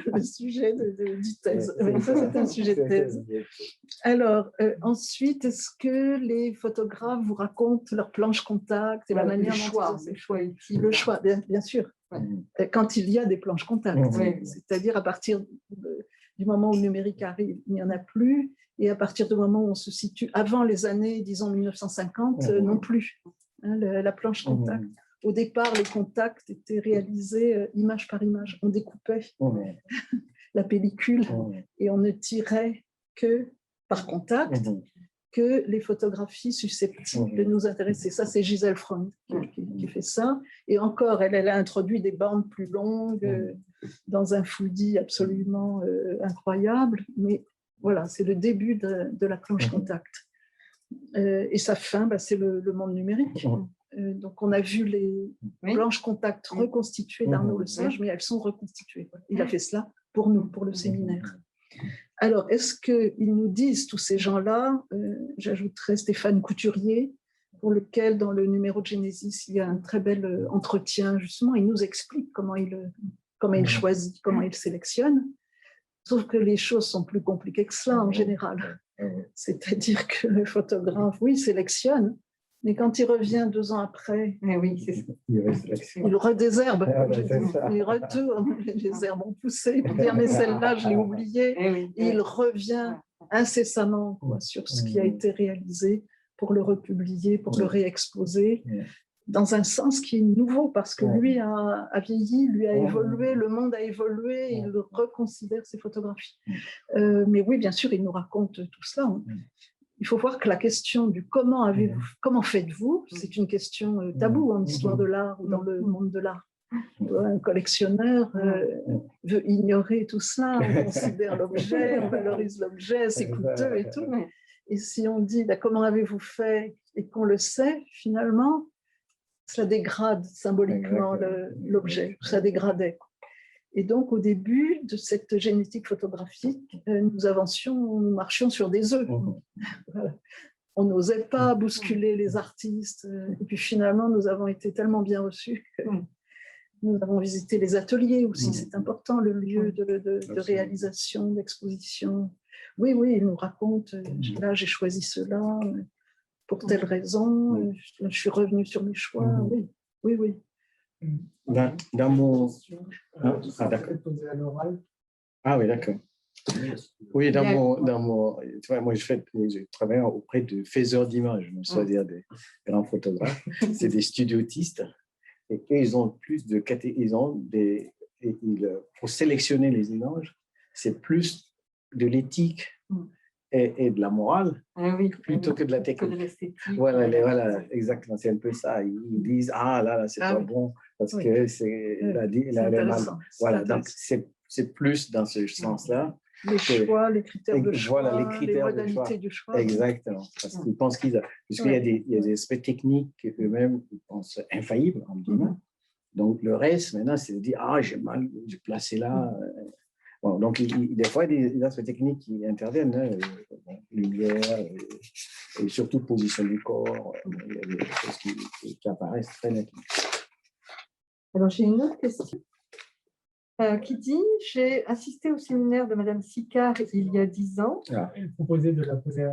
le sujet du thèse. Mais ça, c'est un sujet de thèse. Alors, ensuite, est-ce que les photographes vous racontent leur planche contact et la manière dont le choix, bien sûr, quand il y a des planches contact, c'est-à-dire à partir du moment où le numérique arrive, il n'y en a plus, et à partir du moment où on se situe avant les années, disons 1950, non plus. La planche contact. Au départ, les contacts étaient réalisés image par image. On découpait la pellicule et on ne tirait que par contact que les photographies susceptibles de nous intéresser. Ça, c'est Gisèle Freund qui fait ça. Et encore, elle a introduit des bandes plus longues dans un fouillis absolument incroyable. Mais voilà, c'est le début de la planche contact. Et sa fin, c'est le monde numérique. Donc, on a vu les planches contact reconstituées d'Arnaud Lesage, mais elles sont reconstituées. Il a fait cela pour nous, pour le séminaire. Alors, est-ce qu'ils nous disent, tous ces gens-là, j'ajouterais Stéphane Couturier, pour lequel, dans le numéro de Genesis, il y a un très bel entretien, justement, il nous explique comment il choisit, comment il sélectionne. Sauf que les choses sont plus compliquées que cela, en général. C'est-à-dire que le photographe, oui, sélectionne, mais quand il revient 2 ans après, il redésherbe, il retourne, les herbes ont poussé, pour dire mais celle-là, je l'ai oubliée, et il revient incessamment sur ce qui a été réalisé pour le republier, pour le réexposer, dans un sens qui est nouveau, parce que lui a vieilli, lui a évolué, le monde a évolué, il reconsidère ses photographies. Mais oui, bien sûr, il nous raconte tout cela. Il faut voir que la question du comment faites-vous, c'est une question taboue en histoire de l'art ou dans le monde de l'art. Un collectionneur veut ignorer tout cela, on considère l'objet, on valorise l'objet, c'est coûteux et tout. Et si on dit comment avez-vous fait et qu'on le sait, finalement, cela dégrade symboliquement l'objet, ça dégradait. Et donc, au début de cette génétique photographique, nous marchions sur des œufs. Voilà. On n'osait pas bousculer les artistes. Et puis finalement, nous avons été tellement bien reçus que nous avons visité les ateliers aussi. C'est important, le lieu de réalisation, d'exposition. Oui, il nous raconte, là, j'ai choisi cela pour telle raison, je suis revenue sur mes choix. Oui. Dans mon... d'accord. Ah oui, d'accord. Oui, dans mon... Tu vois, moi, je travaille auprès de faiseurs d'images, c'est-à-dire des grands photographes. C'est des studiotistes. Et ils ont plus de... Pour sélectionner les images, c'est plus de l'éthique et de la morale, plutôt que de la technique. Voilà, exactement, c'est un peu ça. Ils disent, là, c'est pas bon, parce que c'est mal. Voilà, donc c'est plus dans ce sens-là. Les choix, les critères de choix, voilà, les modalités du choix. Exactement, parce qu'ils pensent puisqu'il y a des aspects techniques qu'eux-mêmes ils pensent infaillibles, en guillemets. Donc le reste, maintenant, c'est de dire, j'ai placé là. Bon, donc, des fois, il y a des aspects techniques qui interviennent, lumière, et surtout position du corps, il y a des choses qui apparaissent très nettement. Alors, j'ai une autre question qui dit, j'ai assisté au séminaire de Madame Sicard il y a 10 ans. Elle proposait de la poser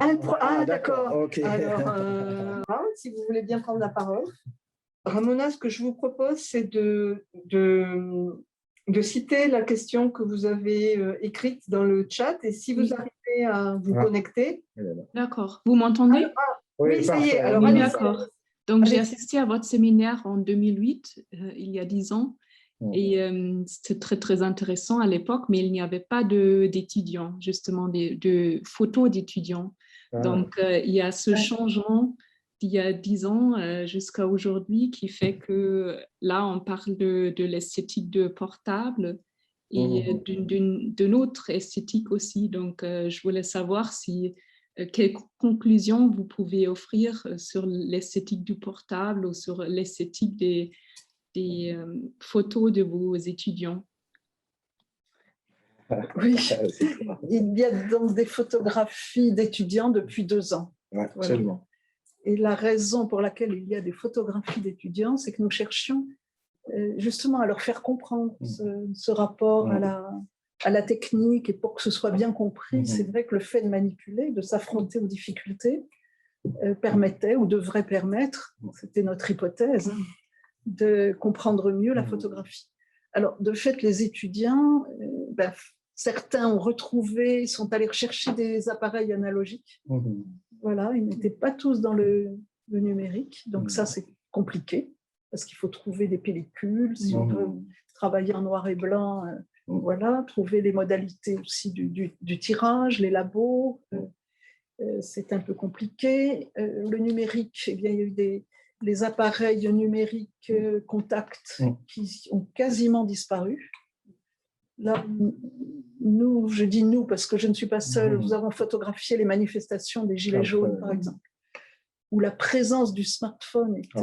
d'accord. Okay. Alors, si vous voulez bien prendre la parole. Ramona, ce que je vous propose, c'est de citer la question que vous avez écrite dans le chat, et si vous arrivez à vous connecter. D'accord. Vous m'entendez? Oui, ça y est. Alors, oui, d'accord. Donc, j'ai assisté à votre séminaire en 2008, il y a 10 ans, et c'était très, très intéressant à l'époque, mais il n'y avait pas d'étudiants, justement, de photos d'étudiants. Donc, il y a ce changement d'il y a 10 ans jusqu'à aujourd'hui qui fait que là, on parle de l'esthétique de portable et d'une autre esthétique aussi. Donc, je voulais savoir quelles conclusions vous pouvez offrir sur l'esthétique du portable ou sur l'esthétique des photos de vos étudiants. Oui, il y a donc des photographies d'étudiants depuis 2 ans. Ouais, absolument. Voilà. Et la raison pour laquelle il y a des photographies d'étudiants, c'est que nous cherchions justement à leur faire comprendre ce rapport à la technique, et pour que ce soit bien compris, c'est vrai que le fait de manipuler, de s'affronter aux difficultés, permettait ou devrait permettre, c'était notre hypothèse, de comprendre mieux la photographie. Alors, de fait, les étudiants, certains ont retrouvé, sont allés rechercher des appareils analogiques. Voilà, ils n'étaient pas tous dans le numérique, donc ça, c'est compliqué, parce qu'il faut trouver des pellicules, si on veut travailler en noir et blanc, voilà, trouver les modalités aussi du tirage, les labos. c'est un peu compliqué. Le numérique, eh bien, il y a eu les appareils numériques contact qui ont quasiment disparu. Là, nous, je dis nous parce que je ne suis pas seule, nous avons photographié les manifestations des Gilets jaunes, par exemple, où la présence du smartphone était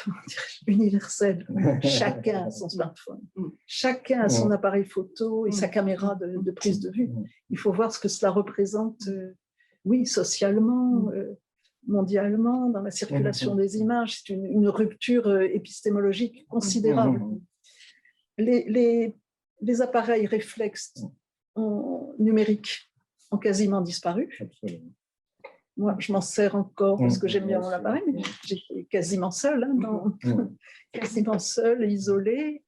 comment dirais-je, universelle. Chacun a son smartphone, chacun a son appareil photo et sa caméra de prise de vue. Il faut voir ce que cela représente, oui, socialement, mondialement, dans la circulation des images. C'est une rupture épistémologique considérable. Les appareils réflexes numériques ont quasiment disparu. Absolument. Moi, je m'en sers encore parce que j'aime bien mon appareil, mais j'étais quasiment seule, quasiment seule, isolée.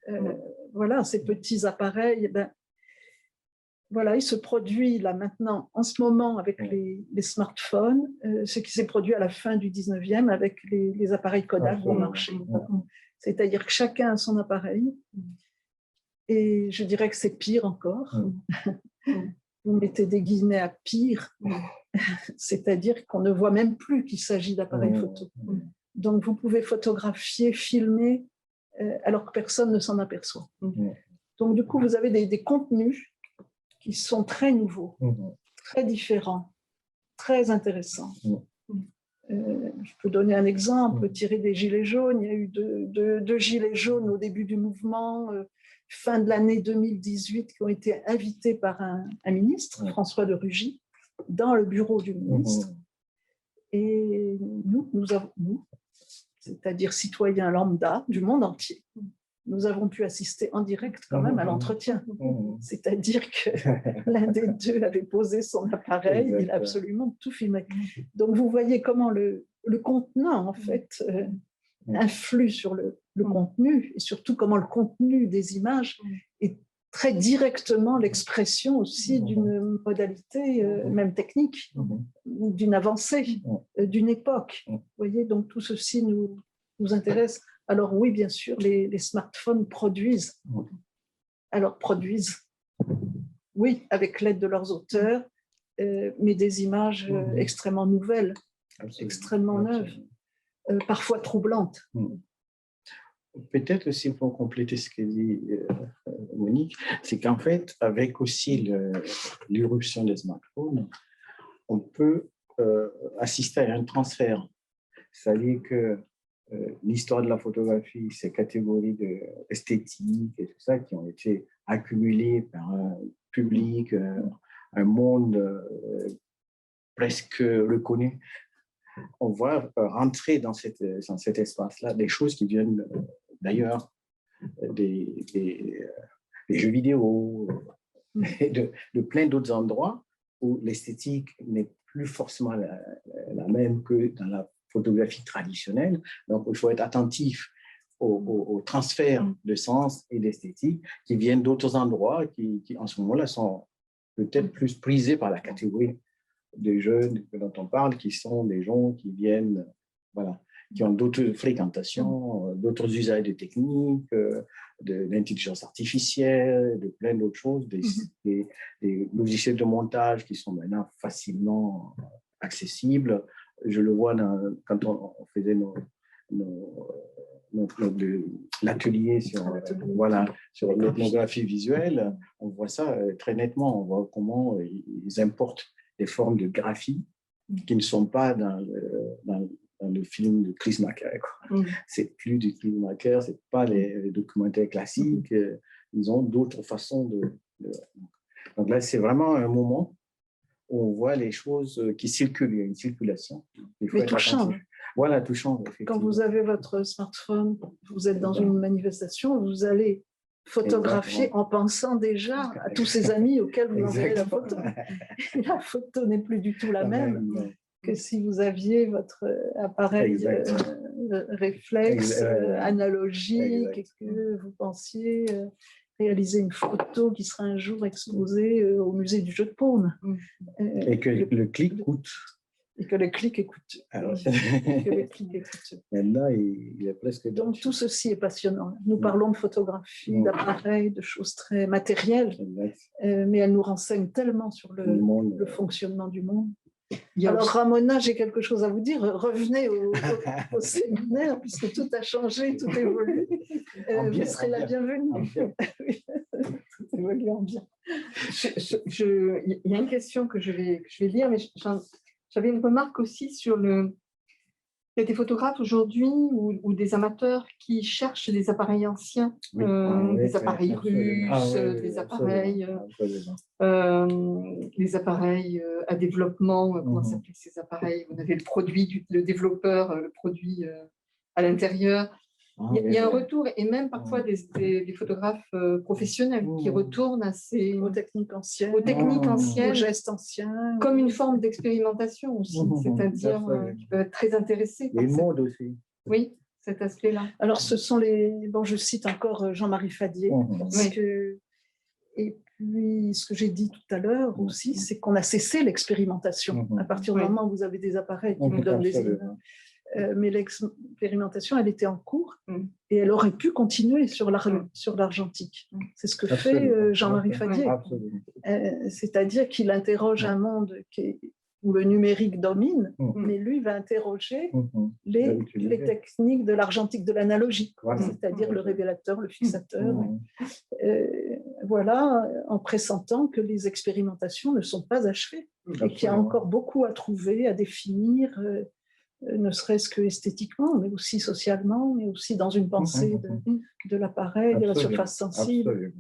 Voilà, ces petits appareils, voilà, il se produit là maintenant, en ce moment, avec les smartphones, ce qui s'est produit à la fin du 19e avec les appareils Kodak vont marcher. C'est-à-dire que chacun a son appareil. Et je dirais que c'est pire encore. Vous mettez des guillemets à pire, c'est-à-dire qu'on ne voit même plus qu'il s'agit d'appareils photo. Donc vous pouvez photographier, filmer, alors que personne ne s'en aperçoit. Donc du coup, vous avez des contenus qui sont très nouveaux, très différents, très intéressants. Je peux donner un exemple, tiré des Gilets jaunes. Il y a eu deux Gilets jaunes au début du mouvement, fin de l'année 2018, qui ont été invités par un ministre, François de Rugy, dans le bureau du ministre. Et nous, c'est-à-dire citoyens lambda du monde entier, nous avons pu assister en direct quand même à l'entretien. C'est-à-dire que l'un des deux avait posé son appareil, il a absolument tout filmé. Donc vous voyez comment le contenant, en fait, influe sur le contenu, et surtout comment le contenu des images est très directement l'expression aussi d'une modalité, même technique, d'une avancée, d'une époque. Vous voyez, donc tout ceci nous intéresse. Alors oui, bien sûr, les smartphones produisent. Alors produisent, oui, avec l'aide de leurs auteurs, mais des images extrêmement nouvelles, extrêmement neuves, parfois troublantes. Peut-être aussi pour compléter ce que dit Monique, c'est qu'en fait, avec aussi l'irruption des smartphones, on peut assister à un transfert. C'est-à-dire que l'histoire de la photographie, ces catégories esthétiques et tout ça qui ont été accumulées par un public, un monde presque reconnu, on voit rentrer dans cet espace-là des choses qui viennent d'ailleurs, des jeux vidéo, et de plein d'autres endroits où l'esthétique n'est plus forcément la même que dans la photographie traditionnelle. Donc, il faut être attentif au transfert de sens et d'esthétique qui viennent d'autres endroits qui, en ce moment-là, sont peut-être plus prisés par la catégorie des jeunes dont on parle, qui sont des gens qui viennent, voilà, qui ont d'autres fréquentations, d'autres usages de techniques, de l'intelligence artificielle, de plein d'autres choses, des logiciels de montage qui sont maintenant facilement accessibles. Je le vois quand on faisait l'atelier sur l'ethnographie visuelle, on voit ça très nettement. On voit comment ils importent des formes de graphie qui ne sont pas dans le film de Chris Marker. C'est plus du Chris Marker, c'est pas les documentaires classiques. Ils ont d'autres façons Donc là, c'est vraiment un moment où on voit les choses qui circulent. Il y a une circulation. Mais tout change. Voilà, tout change. Quand vous avez votre smartphone, vous êtes dans une manifestation, vous allez photographier en pensant déjà à tous ces amis auxquels vous enverrez la photo. Et la photo n'est plus du tout la même que si vous aviez votre appareil réflexe analogique et que vous pensiez réaliser une photo qui sera un jour exposée au musée du jeu de paume. Et que le clic coûte. Et que les clics écoutent. Alors, Que les clics écoutent. maintenant, il est presque... Donc, tout ceci est passionnant. Nous parlons de photographie, d'appareils, de choses très matérielles, mais elles nous renseignent tellement sur le fonctionnement du monde. Alors, Ramona, j'ai quelque chose à vous dire. Revenez au séminaire, puisque tout a changé, tout évolue. Vous serez la bienvenue. Tout évolue en bien. Il y a une question que je vais lire, mais j'avais une remarque aussi sur le... Il y a des photographes aujourd'hui ou des amateurs qui cherchent des appareils anciens, des appareils russes, des appareils, les appareils à développement, comment s'appellent ces appareils? On avait le produit, le développeur, le produit à l'intérieur. Il y a un retour, et même parfois des photographes professionnels qui retournent à ces... Aux techniques anciennes. Aux gestes anciens. Comme une forme d'expérimentation aussi, c'est-à-dire qui peuvent être très intéressés. Les modes aussi. Oui, cet aspect-là. Alors, ce sont les... Bon, je cite encore Jean-Marie Fadier, parce que... Et puis, ce que j'ai dit tout à l'heure aussi, c'est qu'on a cessé l'expérimentation. À partir du moment où vous avez des appareils qui vous donnent des images. Mais l'expérimentation, elle était en cours et elle aurait pu continuer sur l'argentique. C'est ce que fait Jean-Marie Fadier. C'est-à-dire qu'il interroge un monde où le numérique domine, mais lui va interroger les techniques de l'argentique, de l'analogique, c'est-à-dire le révélateur, le fixateur. Voilà, en pressentant que les expérimentations ne sont pas achevées et qu'il y a encore beaucoup à trouver, à définir, ne serait-ce que esthétiquement, mais aussi socialement, mais aussi dans une pensée de l'appareil, de la surface sensible.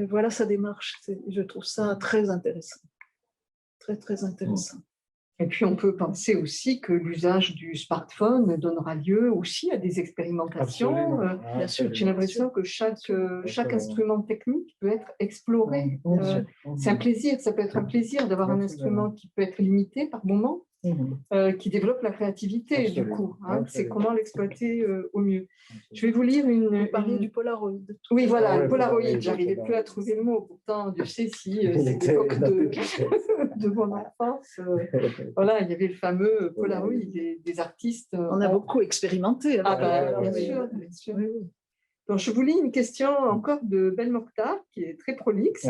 Voilà sa démarche. Je trouve ça très intéressant. Très, très intéressant. Et puis, on peut penser aussi que l'usage du smartphone donnera lieu aussi à des expérimentations. Bien sûr. J'ai l'impression que chaque instrument technique peut être exploré. C'est un plaisir, ça peut être un plaisir d'avoir un instrument qui peut être limité par moment, qui développe la créativité, du coup. C'est comment l'exploiter au mieux. Je vais vous lire Vous parliez du Polaroid. Oui, voilà, le Polaroid. J'arrivais plus à trouver le mot. Pourtant, Dieu sait si c'est l'époque de mon enfance. Voilà, il y avait le fameux Polaroid des artistes. On a beaucoup expérimenté. Bien sûr, bien sûr. Donc, je vous lis une question encore de Ben Mokhtar, qui est très prolixe.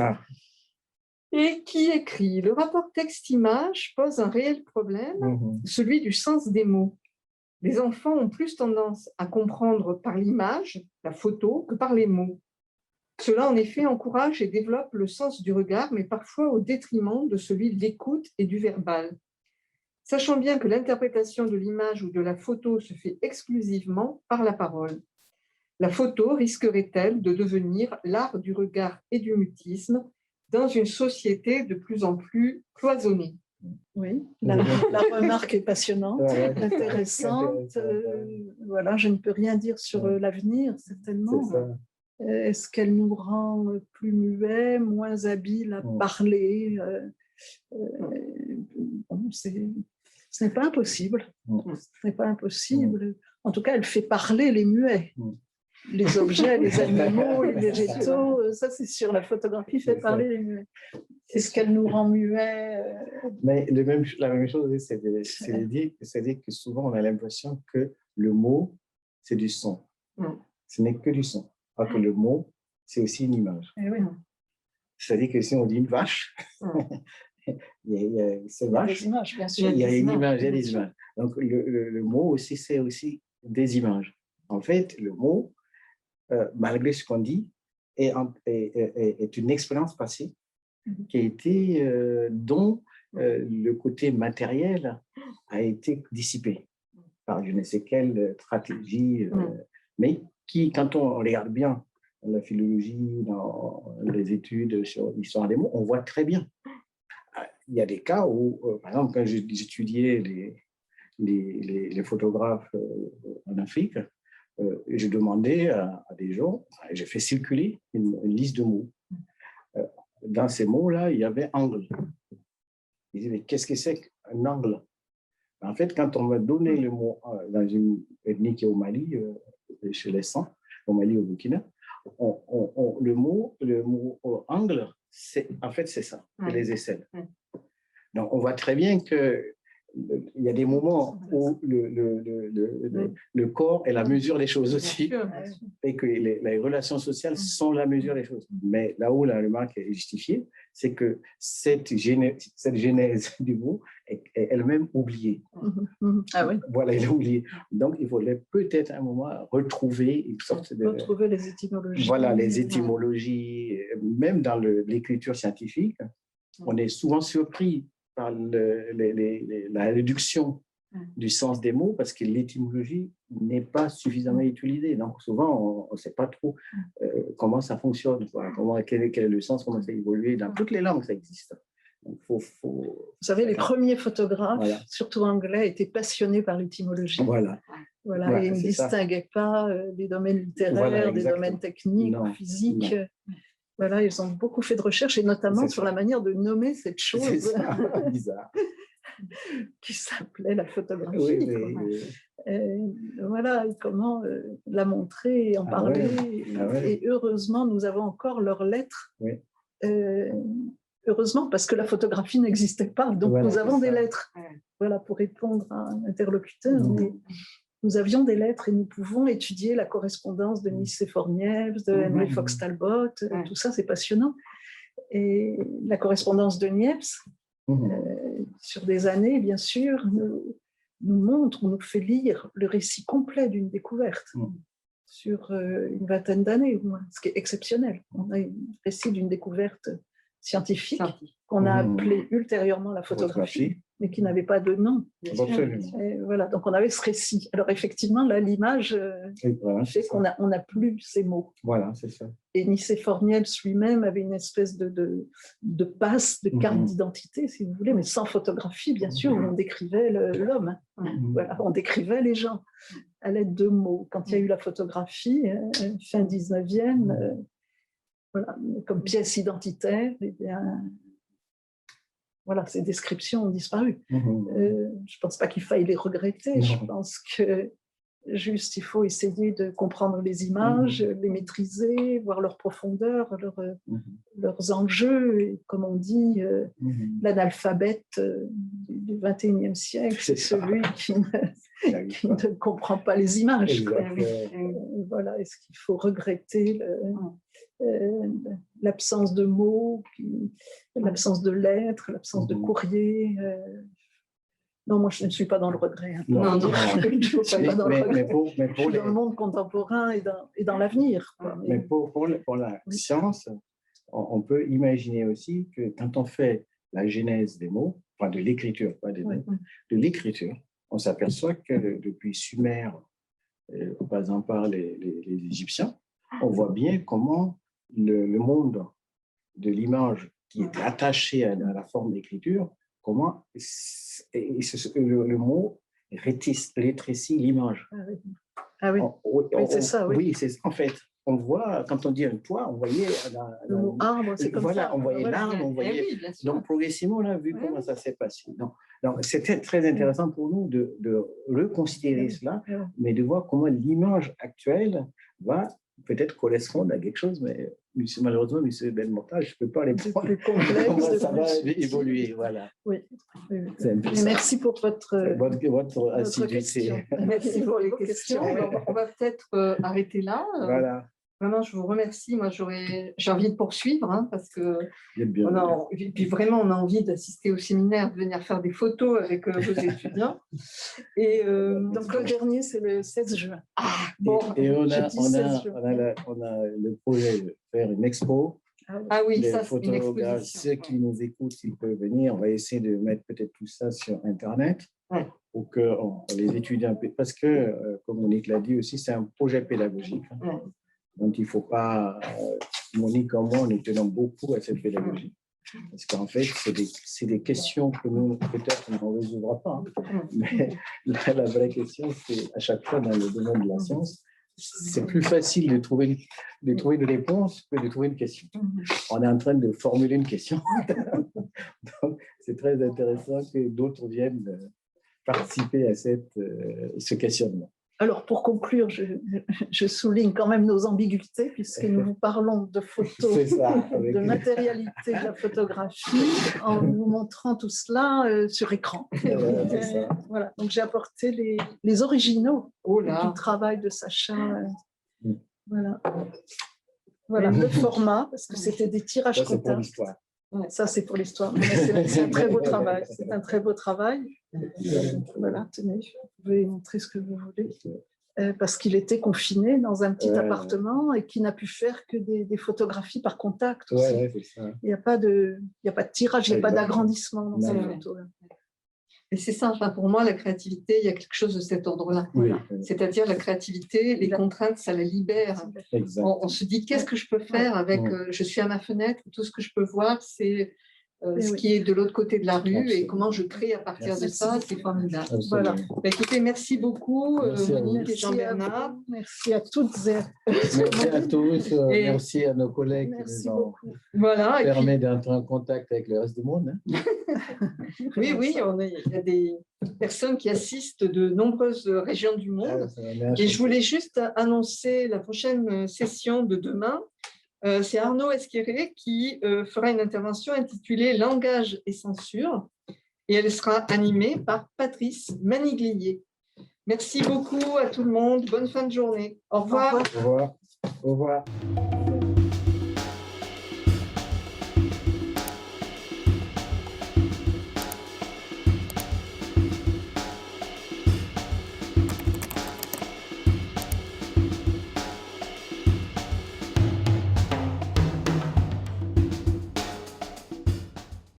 Et qui écrit « Le rapport texte-image pose un réel problème, celui du sens des mots. Les enfants ont plus tendance à comprendre par l'image, la photo, que par les mots. Cela, en effet, encourage et développe le sens du regard, mais parfois au détriment de celui de l'écoute et du verbal. Sachant bien que l'interprétation de l'image ou de la photo se fait exclusivement par la parole. La photo risquerait-elle de devenir l'art du regard et du mutisme dans une société de plus en plus cloisonnée? » Oui, la remarque est passionnante, intéressante. Voilà, je ne peux rien dire sur l'avenir, certainement. Est-ce qu'elle nous rend plus muets, moins habiles à parler? Ce n'est pas impossible. Ce n'est pas impossible. En tout cas, elle fait parler les muets. Les objets, les animaux, les végétaux, ça c'est sûr, la photographie fait parler les muets. Est-ce qu'elle nous rend muets? Mais la même chose, c'est de dire que souvent on a l'impression que le mot, c'est du son. Ce n'est que du son. Alors que le mot, c'est aussi une image. C'est-à-dire que si on dit une vache, il y a ces vaches, des images, bien sûr. Il y a une image, il y a des images. Donc le mot aussi, c'est aussi des images. En fait, le mot, malgré ce qu'on dit, est une expérience passée qui a été, dont le côté matériel a été dissipé par je ne sais quelle stratégie, mais qui, quand on regarde bien dans la philologie, dans les études sur l'histoire des mots, on voit très bien. Il y a des cas où, par exemple, quand j'étudiais les photographes en Afrique, je demandais à des gens, j'ai fait circuler une liste de mots. Dans ces mots-là, il y avait angle. Ils disaient, mais qu'est-ce que c'est qu'un angle? En fait, quand on m'a donné le mot dans une ethnie qui est au Mali, chez les Sangs, au Mali, au Burkina, le mot angle, en fait, c'est ça, c'est les aisselles. Donc, on voit très bien que il y a des moments où le corps est la mesure des choses aussi, et que les relations sociales sont la mesure des choses. Mais là où la remarque est justifiée, c'est que cette genèse du mot est elle-même oubliée. Ah oui. Voilà, elle est oubliée. Donc, il faudrait peut-être à un moment retrouver une sorte de... Retrouver les étymologies. Voilà, les étymologies, même dans l'écriture scientifique, on est souvent surpris par la réduction du sens des mots parce que l'étymologie n'est pas suffisamment utilisée. Donc, souvent, on ne sait pas trop comment ça fonctionne, quel est le sens, comment ça évolue. Dans toutes les langues, ça existe. Donc, Vous savez, les premiers photographes, surtout anglais, étaient passionnés par l'étymologie. Voilà. Et ils ne distinguaient pas les domaines littéraires, des domaines techniques, physiques. Voilà, ils ont beaucoup fait de recherches, et notamment sur la manière de nommer cette chose bizarre qui s'appelait la photographie. Voilà, et comment la montrer et en parler. Et heureusement, nous avons encore leurs lettres. Heureusement, parce que la photographie n'existait pas. Donc, nous avons des lettres. Voilà, pour répondre à un interlocuteur. Mais nous avions des lettres et nous pouvons étudier la correspondance de Nicéphore Niepce, de Henry Fox Talbot. Tout ça, c'est passionnant. Et la correspondance de Niepce, sur des années, bien sûr, nous montre, nous fait lire le récit complet d'une découverte sur une vingtaine d'années, au moins, ce qui est exceptionnel. On a un récit d'une découverte scientifique qu'on a appelée ultérieurement la photographie, mais qui n'avait pas de nom. Et voilà, donc on avait ce récit. Alors effectivement, là, l'image fait qu'on n'a plus ces mots. Voilà, c'est ça. Et Nicéphore Niepce lui-même avait une espèce de passe, de carte d'identité, si vous voulez, mais sans photographie, bien sûr, où on décrivait l'homme. Voilà, on décrivait les gens à l'aide de mots. Quand il y a eu la photographie, fin 19e, voilà, comme pièce identitaire, eh bien, voilà, ces descriptions ont disparu. Je ne pense pas qu'il faille les regretter. Je pense que juste, il faut essayer de comprendre les images, les maîtriser, voir leur profondeur, leurs enjeux. Et comme on dit, l'analphabète du XXIe siècle, c'est celui qui ne comprend pas les images. Voilà, est-ce qu'il faut regretter l'absence de mots, l'absence de lettres, l'absence de courrier? Non, moi, je ne suis pas dans le regret. Non, je ne suis pas dans le regret. Je suis dans le monde contemporain et dans l'avenir. Mais pour la science, on peut imaginer aussi que quand on fait la genèse des mots, enfin de l'écriture, pas des mots, de l'écriture, on s'aperçoit que depuis Sumer, en passant par les Égyptiens, on voit bien comment le monde de l'image qui est attaché à la forme d'écriture, comment le mot rétrécit l'image. Ah oui, c'est ça, oui. Oui, en fait, on voit, quand on dit un toit, on voyait le mot arbre, c'est comme ça. On voyait l'arbre, on voyait... Donc, progressivement, on a vu comment ça s'est passé. Donc, c'était très intéressant pour nous de reconsidérer cela, mais de voir comment l'image actuelle va peut-être correspondre à quelque chose, mais malheureusement, M. Belmokhtar, je ne peux pas les prendre. C'est plus complexe. Comment ça va évoluer, voilà. Oui. Merci pour votre assiduité. Merci pour les questions. On va peut-être arrêter là. Voilà. Vraiment, je vous remercie. Moi, j'ai envie de poursuivre parce que puis vraiment, on a envie d'assister au séminaire, de venir faire des photos avec vos étudiants. Et donc, le dernier, c'est le 16 juin. Et on a le projet de faire une expo. Ah oui, les ça, c'est une exposition. Ceux qui nous écoutent, s'ils peuvent venir, on va essayer de mettre peut-être tout ça sur Internet pour que les étudiants, parce que, comme Monique l'a dit aussi, c'est un projet pédagogique. Donc, il ne faut pas, Monique comme moi, nous tenons beaucoup à cette pédagogie. Parce qu'en fait, c'est des questions que nous, peut-être, on ne résoudra pas. Mais la vraie question, c'est à chaque fois dans le domaine de la science, c'est plus facile de trouver une réponse que de trouver une question. On est en train de formuler une question. Donc, c'est très intéressant que d'autres viennent participer à ce questionnement. Alors, pour conclure, je souligne quand même nos ambiguïtés, puisque nous vous parlons de photos, C'est ça. Avec... de matérialité de la photographie, en vous montrant tout cela sur écran. c'est ça. Voilà. Donc, j'ai apporté les originaux Oh là. du travail de Sacha. Mm. Voilà. Voilà le format, parce que c'était des tirages Ça, c'est pour contacts. l'histoire. Ouais, ça, c'est pour l'histoire. C'est un très beau travail. C'est un très beau travail. Voilà, tenez, vous pouvez montrer ce que vous voulez. Parce qu'il était confiné dans un petit appartement et qu'il n'a pu faire que des photographies par contact. Aussi. C'est ça. Il n'y a pas de tirage, il n'y a pas d'agrandissement dans ces photos. Et c'est ça, enfin, pour moi, la créativité, il y a quelque chose de cet ordre-là. Oui. C'est-à-dire la créativité, les contraintes, ça la libère. On se dit, qu'est-ce que je peux faire avec, je suis à ma fenêtre, tout ce que je peux voir, c'est ce qui est de l'autre côté de la rue et comment je crée à partir de ça, c'est formidable. Voilà. Bah, écoutez, merci beaucoup, Monique et Jean-Bernard. Merci à toutes et merci à tous. Merci à nos collègues qui nous ont permis d'entrer en contact avec le reste du monde. Oui, il y a des personnes qui assistent de nombreuses régions du monde. Et je voulais juste annoncer la prochaine session de demain. C'est Arnaud Esqueré qui fera une intervention intitulée « Langage et censure » et elle sera animée par Patrice Maniglier. Merci beaucoup à tout le monde. Bonne fin de journée. Au revoir. Au revoir. Au revoir.